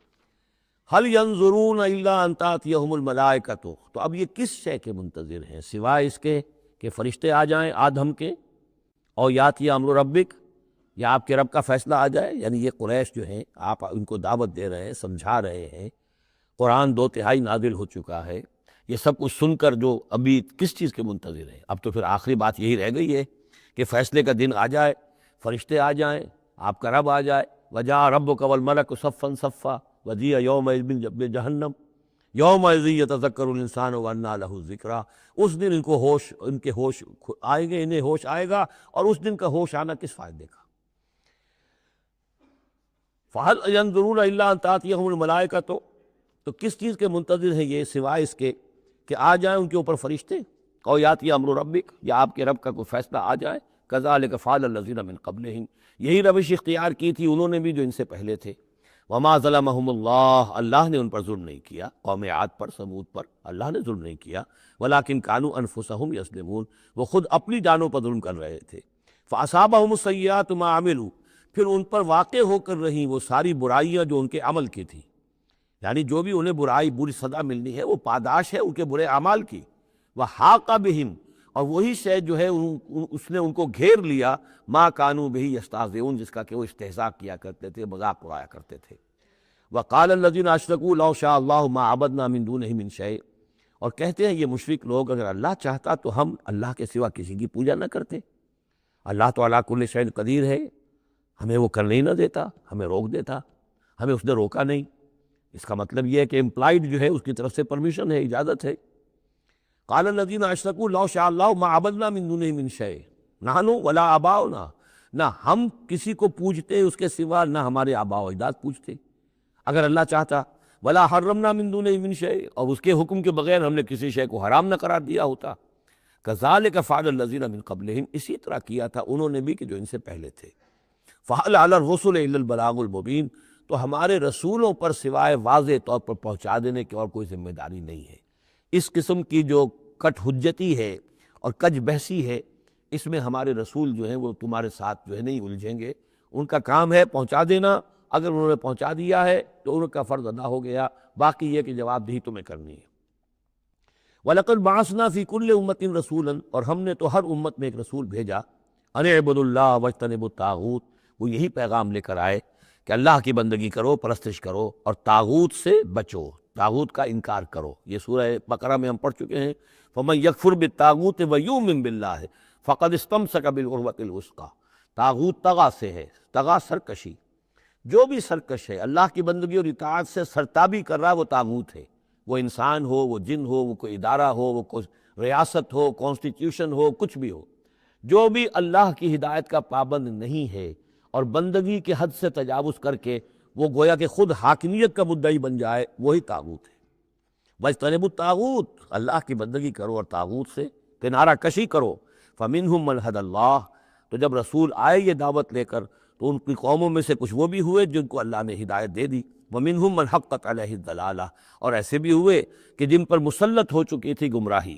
هل ينظرون الا ان تاتيهم الملائکۃ، تو اب یہ کس شے کے منتظر ہیں سوائے اس کے کہ فرشتے آ جائیں آدم کے، اور یاتی امر ربک، یا آپ کے رب کا فیصلہ آ جائے۔ یعنی یہ قریش جو ہیں، آپ ان کو دعوت دے رہے ہیں، سمجھا رہے ہیں، قرآن 2/3 نازل ہو چکا ہے، یہ سب کچھ سن کر جو ابھی کس چیز کے منتظر ہیں؟ اب تو پھر آخری بات یہی رہ گئی ہے کہ فیصلے کا دن آ جائے، فرشتے آ جائیں، آپ کا رب آ جائے، وجاء ربک والملک صفا صفا وجیء یومئذ بجہنم یومئذ یتذکر الانسان وانیٰ لہ الذکریٰ، اس دن ان کے ہوش آئیں گے، انہیں ہوش آئے گا، اور اس دن کا ہوش آنا کس فائدے کا؟ فَهَلْ يَنظُرُونَ إِلَّا أَن تَأْتِيَهُمُ الْمَلَائِکَةُ، تو کس چیز کے منتظر ہیں یہ سوائے اس کے کہ آ جائیں ان کے اوپر فرشتے، او یاتی امر ربک، یا آپ کے رب کا کوئی فیصلہ آ جائے۔ کذالک فعل الذین من قبلہم، یہی روش اختیار کی تھی انہوں نے بھی جو ان سے پہلے تھے۔ وما ظلمہم اللہ، اللہ نے ان پر ظلم نہیں کیا، قوم عاد پر، ثمود پر اللہ نے ظلم نہیں کیا، ولکن کانوا انفسہم یظلمون، وہ خود اپنی جانوں پر ظلم کر رہے تھے۔ فاصابہم السیئات ما عملوا، پھر ان پر واقع ہو کر رہیں وہ ساری برائیاں جو ان کے عمل کی تھی، یعنی جو بھی انہیں بری سزا ملنی ہے وہ پاداش ہے ان کے برے اعمال کی۔ وحاق بہم، اور وہی شے جو ہے اس نے ان کو گھیر لیا، ما کانوا بہ یستہزئون، جس کا کہ وہ استہزاء کیا کرتے تھے، مذاق اڑایا کرتے تھے۔ وقال الذین اشرکوا لو شاء اللہ ما عبدنا من دونہ من شیء، اور کہتے ہیں یہ مشرک لوگ اگر اللہ چاہتا تو ہم اللہ کے سوا کسی کی پوجا نہ کرتے، اللہ تو علی کل شیء قدیر ہے، ہمیں وہ کرنے ہی نہ دیتا، ہمیں روک دیتا، ہمیں اس نے روکا نہیں۔ اس کا مطلب یہ ہے کہ امپلائڈ جو ہے اس کی طرف سے پرمیشن ہے، اجازت ہے۔ قال الذین اشرکوا لو شاء اللہ ما عبدنا من دونہ من شیء نحن ولا آباؤنا، نہ ہم کسی کو پوجتے اس کے سوا، نہ ہمارے آباء و اجداد پوجتے اگر اللہ چاہتا، ولا حرمنا من دونہ من شیء، اور اس کے حکم کے بغیر ہم نے کسی شے کو حرام نہ قرار دیا ہوتا۔ کذالک فعل الذین من قبلہم، اسی طرح کیا تھا انہوں نے بھی کہ جو ان سے پہلے تھے۔ فَهَلْ عَلَى الرُّسُلِ إِلَّا الْبَلَاغُ الْمُبِينُ، تو ہمارے رسولوں پر سوائے واضح طور پر پہنچا دینے کی اور کوئی ذمہ داری نہیں ہے۔ اس قسم کی جو کٹ حجتی ہے اور کج بحثی ہے، اس میں ہمارے رسول جو ہیں وہ تمہارے ساتھ جو ہے نہیں الجھیں گے، ان کا کام ہے پہنچا دینا، اگر انہوں نے پہنچا دیا ہے تو ان کا فرض ادا ہو گیا، باقی یہ کہ جواب دہی تمہیں کرنی ہے۔ وَلَقَدْ بَعَثْنَا فِي كُلِّ أُمَّةٍ رَسُولًا، اور ہم نے تو ہر امت میں ایک رسول بھیجا، أَنِ اعْبُدُوا اللَّهَ وَاجْتَنِبُوا الطَّاغُوتَ، وہ یہی پیغام لے کر آئے کہ اللہ کی بندگی کرو، پرستش کرو، اور طاغوت سے بچو، طاغوت کا انکار کرو۔ یہ سورہ بقرہ میں ہم پڑھ چکے ہیں، فَمَن يَكْفُرْ بِالطَّاغُوتِ وَيُؤْمِن بِاللَّهِ فَقَدِ اسْتَمْسَكَ بِالْعُرْوَةِ الْوُثْقَىٰ۔ طاغوت طغا سے ہے، طغا سرکشی، جو بھی سرکش ہے اللہ کی بندگی اور اطاعت سے سرتابی کر رہا ہے وہ طاغوت ہے، وہ انسان ہو، وہ جن ہو، وہ کوئی ادارہ ہو، وہ کوئی ریاست ہو، کانسٹیٹیوشن ہو، کچھ بھی ہو۔ جو بھی اللہ کی ہدایت کا پابند نہیں ہے اور بندگی کے حد سے تجاوز کر کے وہ گویا کہ خود حاکمیت کا مدعی بن جائے، وہی طاغوت ہے۔ وَاجْتَنِبُوا الطَّاغُوتَ، اللہ کی بندگی کرو اور طاغوت سے کنارہ کشی کرو۔ فَمِنْهُمْ مَنْ هَدَى اللَّهُ، تو جب رسول آئے یہ دعوت لے کر تو ان کی قوموں میں سے کچھ وہ بھی ہوئے جن کو اللہ نے ہدایت دے دی، وَمِنْهُمْ مَنْ حَقَّتْ عَلَيْهِ الضَّلَالَةُ، اور ایسے بھی ہوئے کہ جن پر مسلط ہو چکی تھی گمراہی۔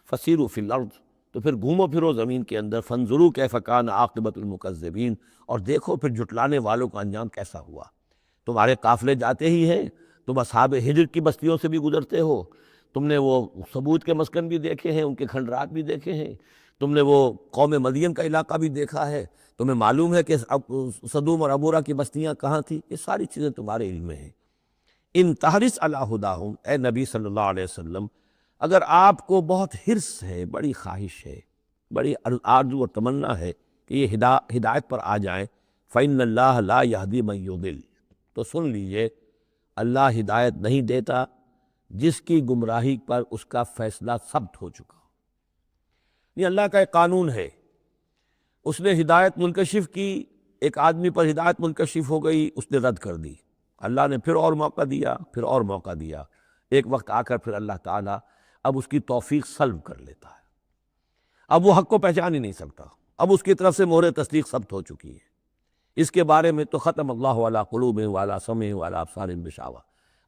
فَسِيرُوا فِي الْأَرْضِ، تو پھر گھومو پھرو زمین کے اندر، فَانظُرُوا كَيْفَ كَانَ عَاقِبَةُ الْمُكَذِّبِينَ، اور دیکھو پھر جھٹلانے والوں کا انجام کیسا ہوا۔ تمہارے قافلے جاتے ہی ہیں، تم اصحاب ہجر کی بستیوں سے بھی گزرتے ہو، تم نے وہ ثمود کے مسکن بھی دیکھے ہیں، ان کے کھنڈرات بھی دیکھے ہیں، تم نے وہ قوم مدین کا علاقہ بھی دیکھا ہے، تمہیں معلوم ہے کہ سدوم اور عمورہ کی بستیاں کہاں تھیں، یہ ساری چیزیں تمہارے علم میں ہیں۔ ان تحرص علی ہداہم، اے نبی صلی اللہ علیہ وسلم، اگر آپ کو بہت حرص ہے، بڑی خواہش ہے، بڑی آرزو اور تمنا ہے کہ یہ ہدایت پر آ جائیں، فإن اللہ لا یہدی من یضل، تو سن لیجئے اللہ ہدایت نہیں دیتا جس کی گمراہی پر اس کا فیصلہ ثبت ہو چکا ہو۔ یہ اللہ کا ایک قانون ہے، اس نے ہدایت منکشف کی، ایک آدمی پر ہدایت منکشف ہو گئی، اس نے رد کر دی، اللہ نے پھر اور موقع دیا، پھر اور موقع دیا، ایک وقت آ کر پھر اللہ تعالیٰ اب اس کی توفیق سلب کر لیتا ہے، اب وہ حق کو پہچان ہی نہیں سکتا، اب اس کی طرف سے مہر تصدیق ثبت ہو چکی ہے۔ اس کے بارے میں تو ختم اللہ علی قلوبہم وعلی سمعہم وعلی ابصارہم غشاوہ۔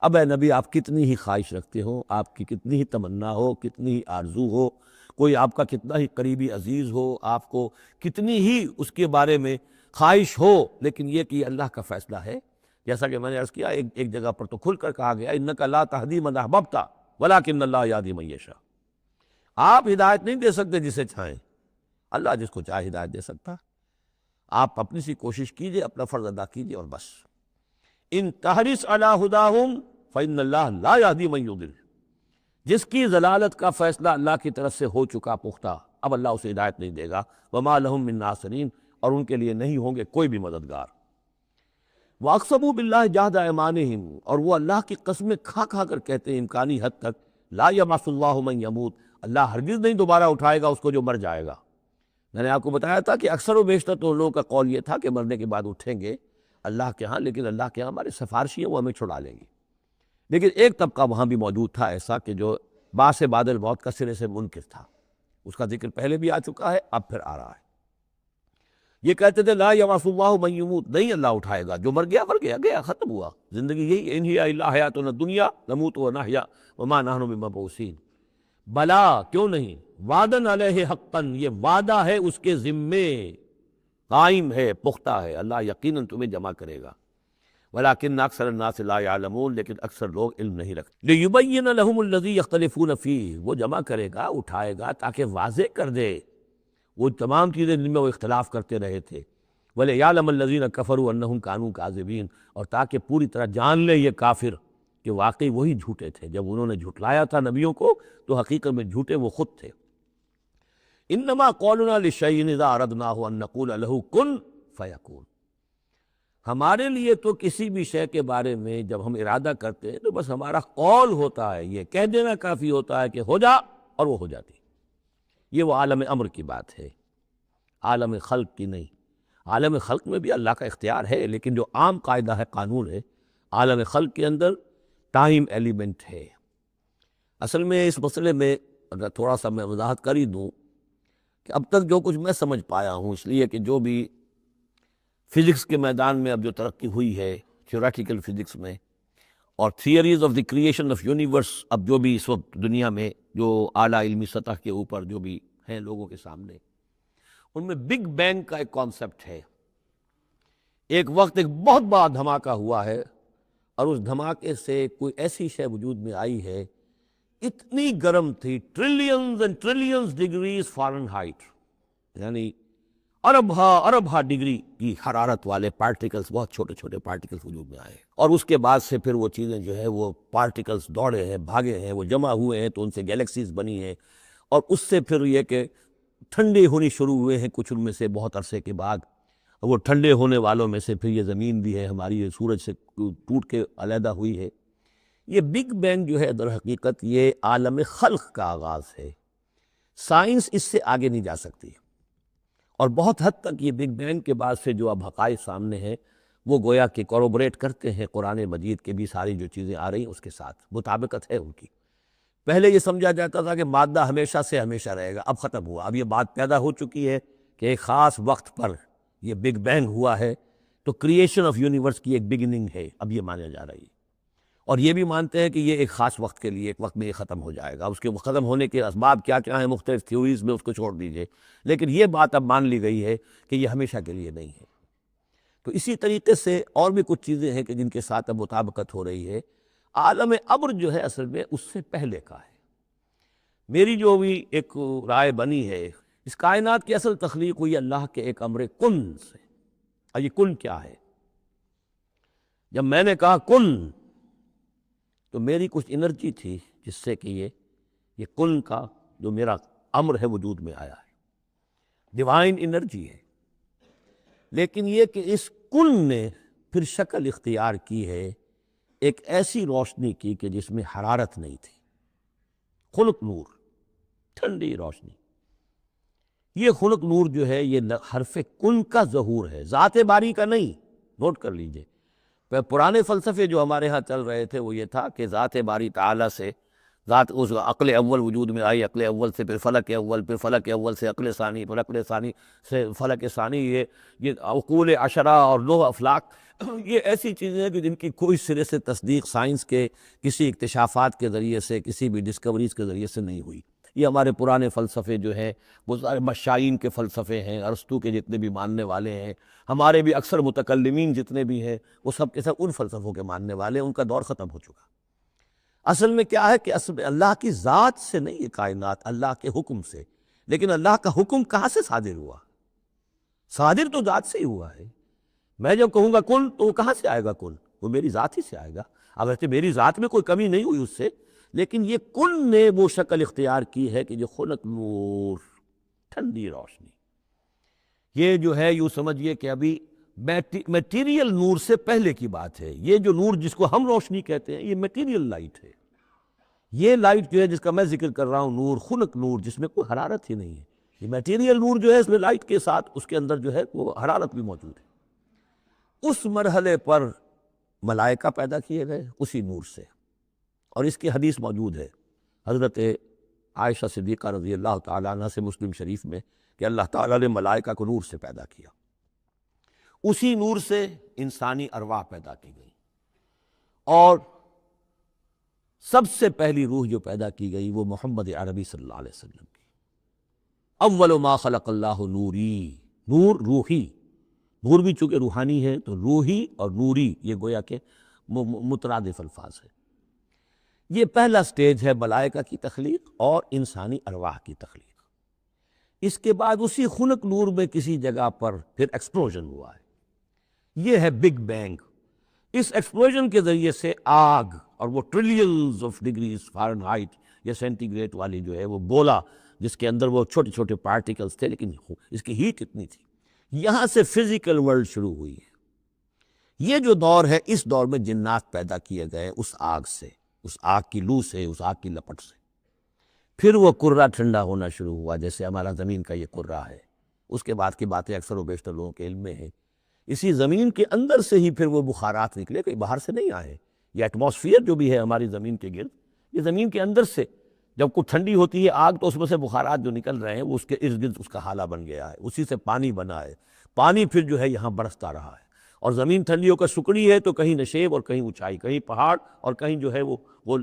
اب اے نبی آپ کتنی ہی خواہش رکھتے ہو، آپ کی کتنی ہی تمنا ہو، کتنی ہی آرزو ہو، کوئی آپ کا کتنا ہی قریبی عزیز ہو، آپ کو کتنی ہی اس کے بارے میں خواہش ہو، لیکن یہ کہ یہ اللہ کا فیصلہ ہے، جیسا کہ میں نے عرض کیا ایک جگہ پر تو کھل کر کہا گیا انک لا تہدی من احببت ولکن اللہ یہدی من یشاء، آپ ہدایت نہیں دے سکتے جسے چاہیں، اللہ جس کو چاہے ہدایت دے سکتا، آپ اپنی سی کوشش کیجئے، اپنا فرض ادا کیجئے اور بس۔ ان تحرص علی ہداہم فإن اللہ لا یہدی من یضل، جس کی ضلالت کا فیصلہ اللہ کی طرف سے ہو چکا پختہ، اب اللہ اسے ہدایت نہیں دے گا، وما لہم من ناصرین، اور ان کے لیے نہیں ہوں گے کوئی بھی مددگار۔ وَأَقْسَمُوا بِاللَّهِ جَهْدَ أَيْمَانِهِمْ، اور وہ اللہ کی قسمیں کھا کھا کر کہتے ہیں امکانی حد تک، لا یبعث اللہ من یموت، اللہ ہرگز نہیں دوبارہ اٹھائے گا اس کو جو مر جائے گا۔ میں نے آپ کو بتایا تھا کہ اکثر و بیشتر تو لوگوں کا قول یہ تھا کہ مرنے کے بعد اٹھیں گے اللہ کے ہاں، لیکن اللہ کے ہاں ہمارے سفارشی ہیں، وہ ہمیں چھڑا لیں گے۔ لیکن ایک طبقہ وہاں بھی موجود تھا ایسا کہ جو باعث بعد الموت کا سرے سے منکر تھا، اس کا ذکر پہلے بھی آ چکا ہے، اب پھر آ رہا ہے۔ یہ کہتے تھے لا یبعث اللہ من یموت، نہیں اللہ اٹھائے گا، جو مر گیا مر گیا، گیا ختم ہوا، زندگی یہی، ان ہی الا حیاتنا الدنیا نموت و نحیا وما نحن بمبعوثین۔ بلا، کیوں نہیں، وعدن علیہ حقاً، یہ وعدہ ہے اس کے ذمے، قائم ہے، پختہ ہے، اللہ یقیناً تمہیں جمع کرے گا، ولیکن اکثر الناس لا یعلمون، لیکن اکثر لوگ علم نہیں رکھتے۔ لیبین لہم الذی یختلفون فیہ، وہ جمع کرے گا، اٹھائے گا تاکہ واضح کر دے وہ تمام چیزیں جن میں وہ اختلاف کرتے رہے تھے، ولیعلم الذین کفروا انہم کانوا کاذبین، اور تاکہ پوری طرح جان لے یہ کافر کہ واقعی وہی جھوٹے تھے، جب انہوں نے جھٹلایا تھا نبیوں کو تو حقیقت میں جھوٹے وہ خود تھے۔ انما قولنا للشیء اذا اردناہ ان نقول لہ کن فیکون، ہمارے لیے تو کسی بھی شے کے بارے میں جب ہم ارادہ کرتے ہیں تو بس ہمارا قول ہوتا ہے، یہ کہہ دینا کافی ہوتا ہے کہ ہو جا، اور وہ ہو جاتی۔ یہ وہ عالم امر کی بات ہے، عالم خلق کی نہیں۔ عالم خلق میں بھی اللہ کا اختیار ہے، لیکن جو عام قاعدہ ہے، قانون ہے، عالم خلق کے اندر ٹائم ایلیمنٹ ہے۔ اصل میں اس مسئلے میں اگر تھوڑا سا میں وضاحت کر ہی دوں کہ اب تک جو کچھ میں سمجھ پایا ہوں، اس لیے کہ جو بھی فزکس کے میدان میں اب جو ترقی ہوئی ہے، تھیوریٹیکل فزکس میں، اور theories of the creation of universe, اب جو بھی اس وقت دنیا میں جو اعلیٰ علمی سطح کے اوپر جو بھی ہیں لوگوں کے سامنے، ان میں بگ بینگ کا ایک کانسیپٹ ہے۔ ایک وقت ایک بہت بڑا دھماکہ ہوا ہے، اور اس دھماکے سے کوئی ایسی شے وجود میں آئی ہے، اتنی گرم تھی، trillions and trillions degrees foreign height, یعنی اربہ ڈگری کی حرارت والے پارٹیکلز، بہت چھوٹے چھوٹے پارٹیکلز وجود میں آئے، اور اس کے بعد سے پھر وہ چیزیں جو ہے وہ پارٹیکلز دوڑے ہیں، بھاگے ہیں، وہ جمع ہوئے ہیں تو ان سے گیلیکسیز بنی ہیں، اور اس سے پھر یہ کہ ٹھنڈے ہونی شروع ہوئے ہیں کچھ ان میں سے بہت عرصے کے بعد، وہ ٹھنڈے ہونے والوں میں سے پھر یہ زمین بھی ہے ہماری، یہ سورج سے ٹوٹ کے علیحدہ ہوئی ہے۔ یہ بگ بینگ جو ہے در حقیقت یہ عالم خلق کا آغاز ہے، سائنس اس سے آگے نہیں جا سکتی۔ اور بہت حد تک یہ بگ بینگ کے بعد سے جو اب حقائق سامنے ہیں وہ گویا کہ کوروبریٹ کرتے ہیں قرآن مجید کے بھی ساری جو چیزیں آ رہی ہیں اس کے ساتھ مطابقت ہے ان کی۔ پہلے یہ سمجھا جاتا تھا کہ مادہ ہمیشہ سے ہمیشہ رہے گا، اب ختم ہوا، اب یہ بات پیدا ہو چکی ہے کہ ایک خاص وقت پر یہ بگ بینگ ہوا ہے، تو کریشن آف یونیورس کی ایک بگننگ ہے، اب یہ مانا جا رہی ہے۔ اور یہ بھی مانتے ہیں کہ یہ ایک خاص وقت کے لیے، ایک وقت میں یہ ختم ہو جائے گا، اس کے ختم ہونے کے اسباب کیا کیا ہیں مختلف تھیوریز میں، اس کو چھوڑ دیجئے، لیکن یہ بات اب مان لی گئی ہے کہ یہ ہمیشہ کے لیے نہیں ہے۔ تو اسی طریقے سے اور بھی کچھ چیزیں ہیں کہ جن کے ساتھ اب مطابقت ہو رہی ہے۔ عالم امر جو ہے اصل میں اس سے پہلے کا ہے۔ میری جو بھی ایک رائے بنی ہے، اس کائنات کی اصل تخلیق ہوئی اللہ کے ایک امر کن سے۔ اور یہ کن کیا ہے؟ جب میں نے کہا کن تو میری کچھ انرجی تھی جس سے کہ یہ کن کا جو میرا امر ہے وجود میں آیا ہے، ڈیوائن انرجی ہے۔ لیکن یہ کہ اس کن نے پھر شکل اختیار کی ہے ایک ایسی روشنی کی کہ جس میں حرارت نہیں تھی، خلق نور، ٹھنڈی روشنی۔ یہ خلق نور جو ہے یہ حرف کن کا ظہور ہے، ذات باری کا نہیں۔ نوٹ کر لیجئے، پرانے فلسفے جو ہمارے ہاں چل رہے تھے وہ یہ تھا کہ ذات باری تعالیٰ سے ذات اس عقل اول وجود میں آئی، عقل اول سے پھر فلک اول، پھر فلک اول سے عقل ثانی، پھر عقل ثانی سے فلک ثانی، یہ عقول عشرہ اور 9 افلاک، یہ ایسی چیزیں ہیں کہ جن کی کوئی سرے سے تصدیق سائنس کے کسی اکتشافات کے ذریعے سے، کسی بھی ڈسکوریز کے ذریعے سے نہیں ہوئی۔ یہ ہمارے پرانے فلسفے جو ہیں وہ سارے مشائین کے فلسفے ہیں، ارسطو کے جتنے بھی ماننے والے ہیں، ہمارے بھی اکثر متکلمین جتنے بھی ہیں وہ سب کے سب ان فلسفوں کے ماننے والے ہیں، ان کا دور ختم ہو چکا۔ اصل میں کیا ہے کہ اصل میں اللہ کی ذات سے نہیں یہ کائنات، اللہ کے حکم سے۔ لیکن اللہ کا حکم کہاں سے صادر ہوا؟ صادر تو ذات سے ہی ہوا ہے۔ میں جب کہوں گا کن تو وہ کہاں سے آئے گا کن؟ وہ میری ذات ہی سے آئے گا۔ اب ایسے میری ذات میں کوئی کمی نہیں ہوئی اس سے، لیکن یہ کن نے وہ شکل اختیار کی ہے کہ جو خلق نور، ٹھنڈی روشنی، یہ جو ہے یوں سمجھیے کہ ابھی میٹیریل نور سے پہلے کی بات ہے۔ یہ جو نور جس کو ہم روشنی کہتے ہیں یہ میٹیریل لائٹ ہے۔ یہ لائٹ جو ہے جس کا میں ذکر کر رہا ہوں، نور، خلق نور، جس میں کوئی حرارت ہی نہیں ہے، یہ میٹیریل نور جو ہے اس میں لائٹ کے ساتھ اس کے اندر جو ہے وہ حرارت بھی موجود ہے۔ اس مرحلے پر ملائکہ پیدا کیے گئے اسی نور سے، اور اس کی حدیث موجود ہے حضرت عائشہ صدیقہ رضی اللہ تعالیٰ عنہ سے مسلم شریف میں کہ اللہ تعالیٰ نے ملائکہ کو نور سے پیدا کیا۔ اسی نور سے انسانی ارواح پیدا کی گئی، اور سب سے پہلی روح جو پیدا کی گئی وہ محمد عربی صلی اللہ علیہ وسلم کی۔ اول ما خلق اللہ نوری، نور روحی، نور بھی چونکہ روحانی ہے تو روحی اور نوری یہ گویا کہ مترادف الفاظ ہے۔ یہ پہلا سٹیج ہے ملائکہ کی تخلیق اور انسانی ارواح کی تخلیق۔ اس کے بعد اسی خلق نور میں کسی جگہ پر پھر ایکسپلوژن ہوا ہے، یہ ہے بگ بینگ۔ اس ایکسپلوژن کے ذریعے سے آگ، اور وہ trillions of degrees foreign height یا سینٹی گریڈ والی جو ہے وہ گولا جس کے اندر وہ چھوٹے چھوٹے پارٹیکلز تھے، لیکن اس کی ہیٹ اتنی تھی، یہاں سے فزیکل ورلڈ شروع ہوئی ہے۔ یہ جو دور ہے، اس دور میں جنات پیدا کیے گئے اس آگ سے، اس آگ کی لو سے، اس آگ کی لپٹ سے۔ پھر وہ کرہ ٹھنڈا ہونا شروع ہوا، جیسے ہمارا زمین کا یہ کرہ ہے۔ اس کے بعد کی باتیں اکثر و بیشتر لوگوں کے علم میں ہیں۔ اسی زمین کے اندر سے ہی پھر وہ بخارات نکلے، کہیں باہر سے نہیں آئے۔ یہ ایٹماسفیئر جو بھی ہے ہماری زمین کے گرد، یہ زمین کے اندر سے جب کوئی ٹھنڈی ہوتی ہے آگ تو اس میں سے بخارات جو نکل رہے ہیں وہ اس کے ارد گرد اس کا حالہ بن گیا ہے، اسی سے پانی بنا ہے۔ پانی پھر جو ہے یہاں برستا رہا ہے، اور زمین ٹھنڈیوں کا سکڑی ہے تو کہیں نشیب اور کہیں اونچائی، کہیں پہاڑ اور کہیں جو ہے وہ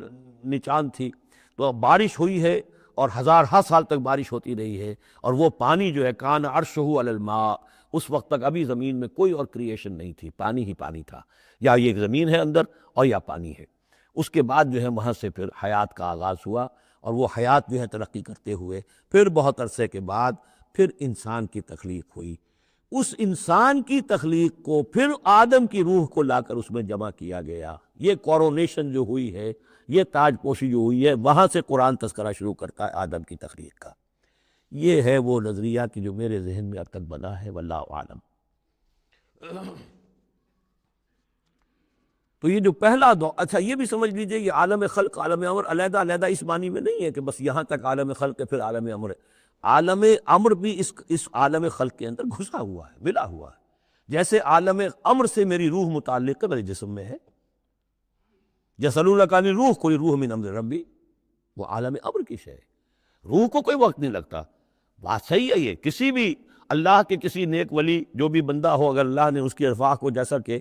نچان تھی۔ تو بارش ہوئی ہے اور ہزارہا سال تک بارش ہوتی رہی ہے، اور وہ پانی جو ہے کان عرشہ علی الماء، اس وقت تک ابھی زمین میں کوئی اور کریشن نہیں تھی، پانی ہی پانی تھا، یا یہ زمین ہے اندر اور یا پانی ہے۔ اس کے بعد جو ہے وہاں سے پھر حیات کا آغاز ہوا، اور وہ حیات جو ہے ترقی کرتے ہوئے پھر بہت عرصے کے بعد پھر انسان کی تخلیق ہوئی۔ اس انسان کی تخلیق کو پھر آدم کی روح کو لا کر اس میں جمع کیا گیا۔ یہ کورونیشن جو ہوئی ہے، یہ تاج پوشی جو ہوئی ہے، وہاں سے قرآن تذکرہ شروع کرتا ہے آدم کی تخلیق کا۔ یہ ہے وہ نظریہ کہ جو میرے ذہن میں اب تک بنا ہے، واللہ عالم۔ تو یہ جو پہلا دور، اچھا یہ بھی سمجھ لیجئے یہ عالم خلق، عالم امر علیحدہ علیحدہ اس معنی میں نہیں ہے کہ بس یہاں تک عالم خلق ہے پھر عالم امر ہے۔ عالم امر بھی اس عالم خلق کے اندر گھسا ہوا ہے، ملا ہوا ہے. جیسے عالم امر سے میری روح متعلق ہے، میرے جسم میں ہے. یسألونک عن الروح قل الروح من امر ربی، وہ عالم امر کی شے ہے. روح کو کوئی وقت نہیں لگتا. بات صحیح ہے. یہ کسی بھی اللہ کے کسی نیک ولی جو بھی بندہ ہو، اگر اللہ نے اس کی ارواح کو، جیسا کہ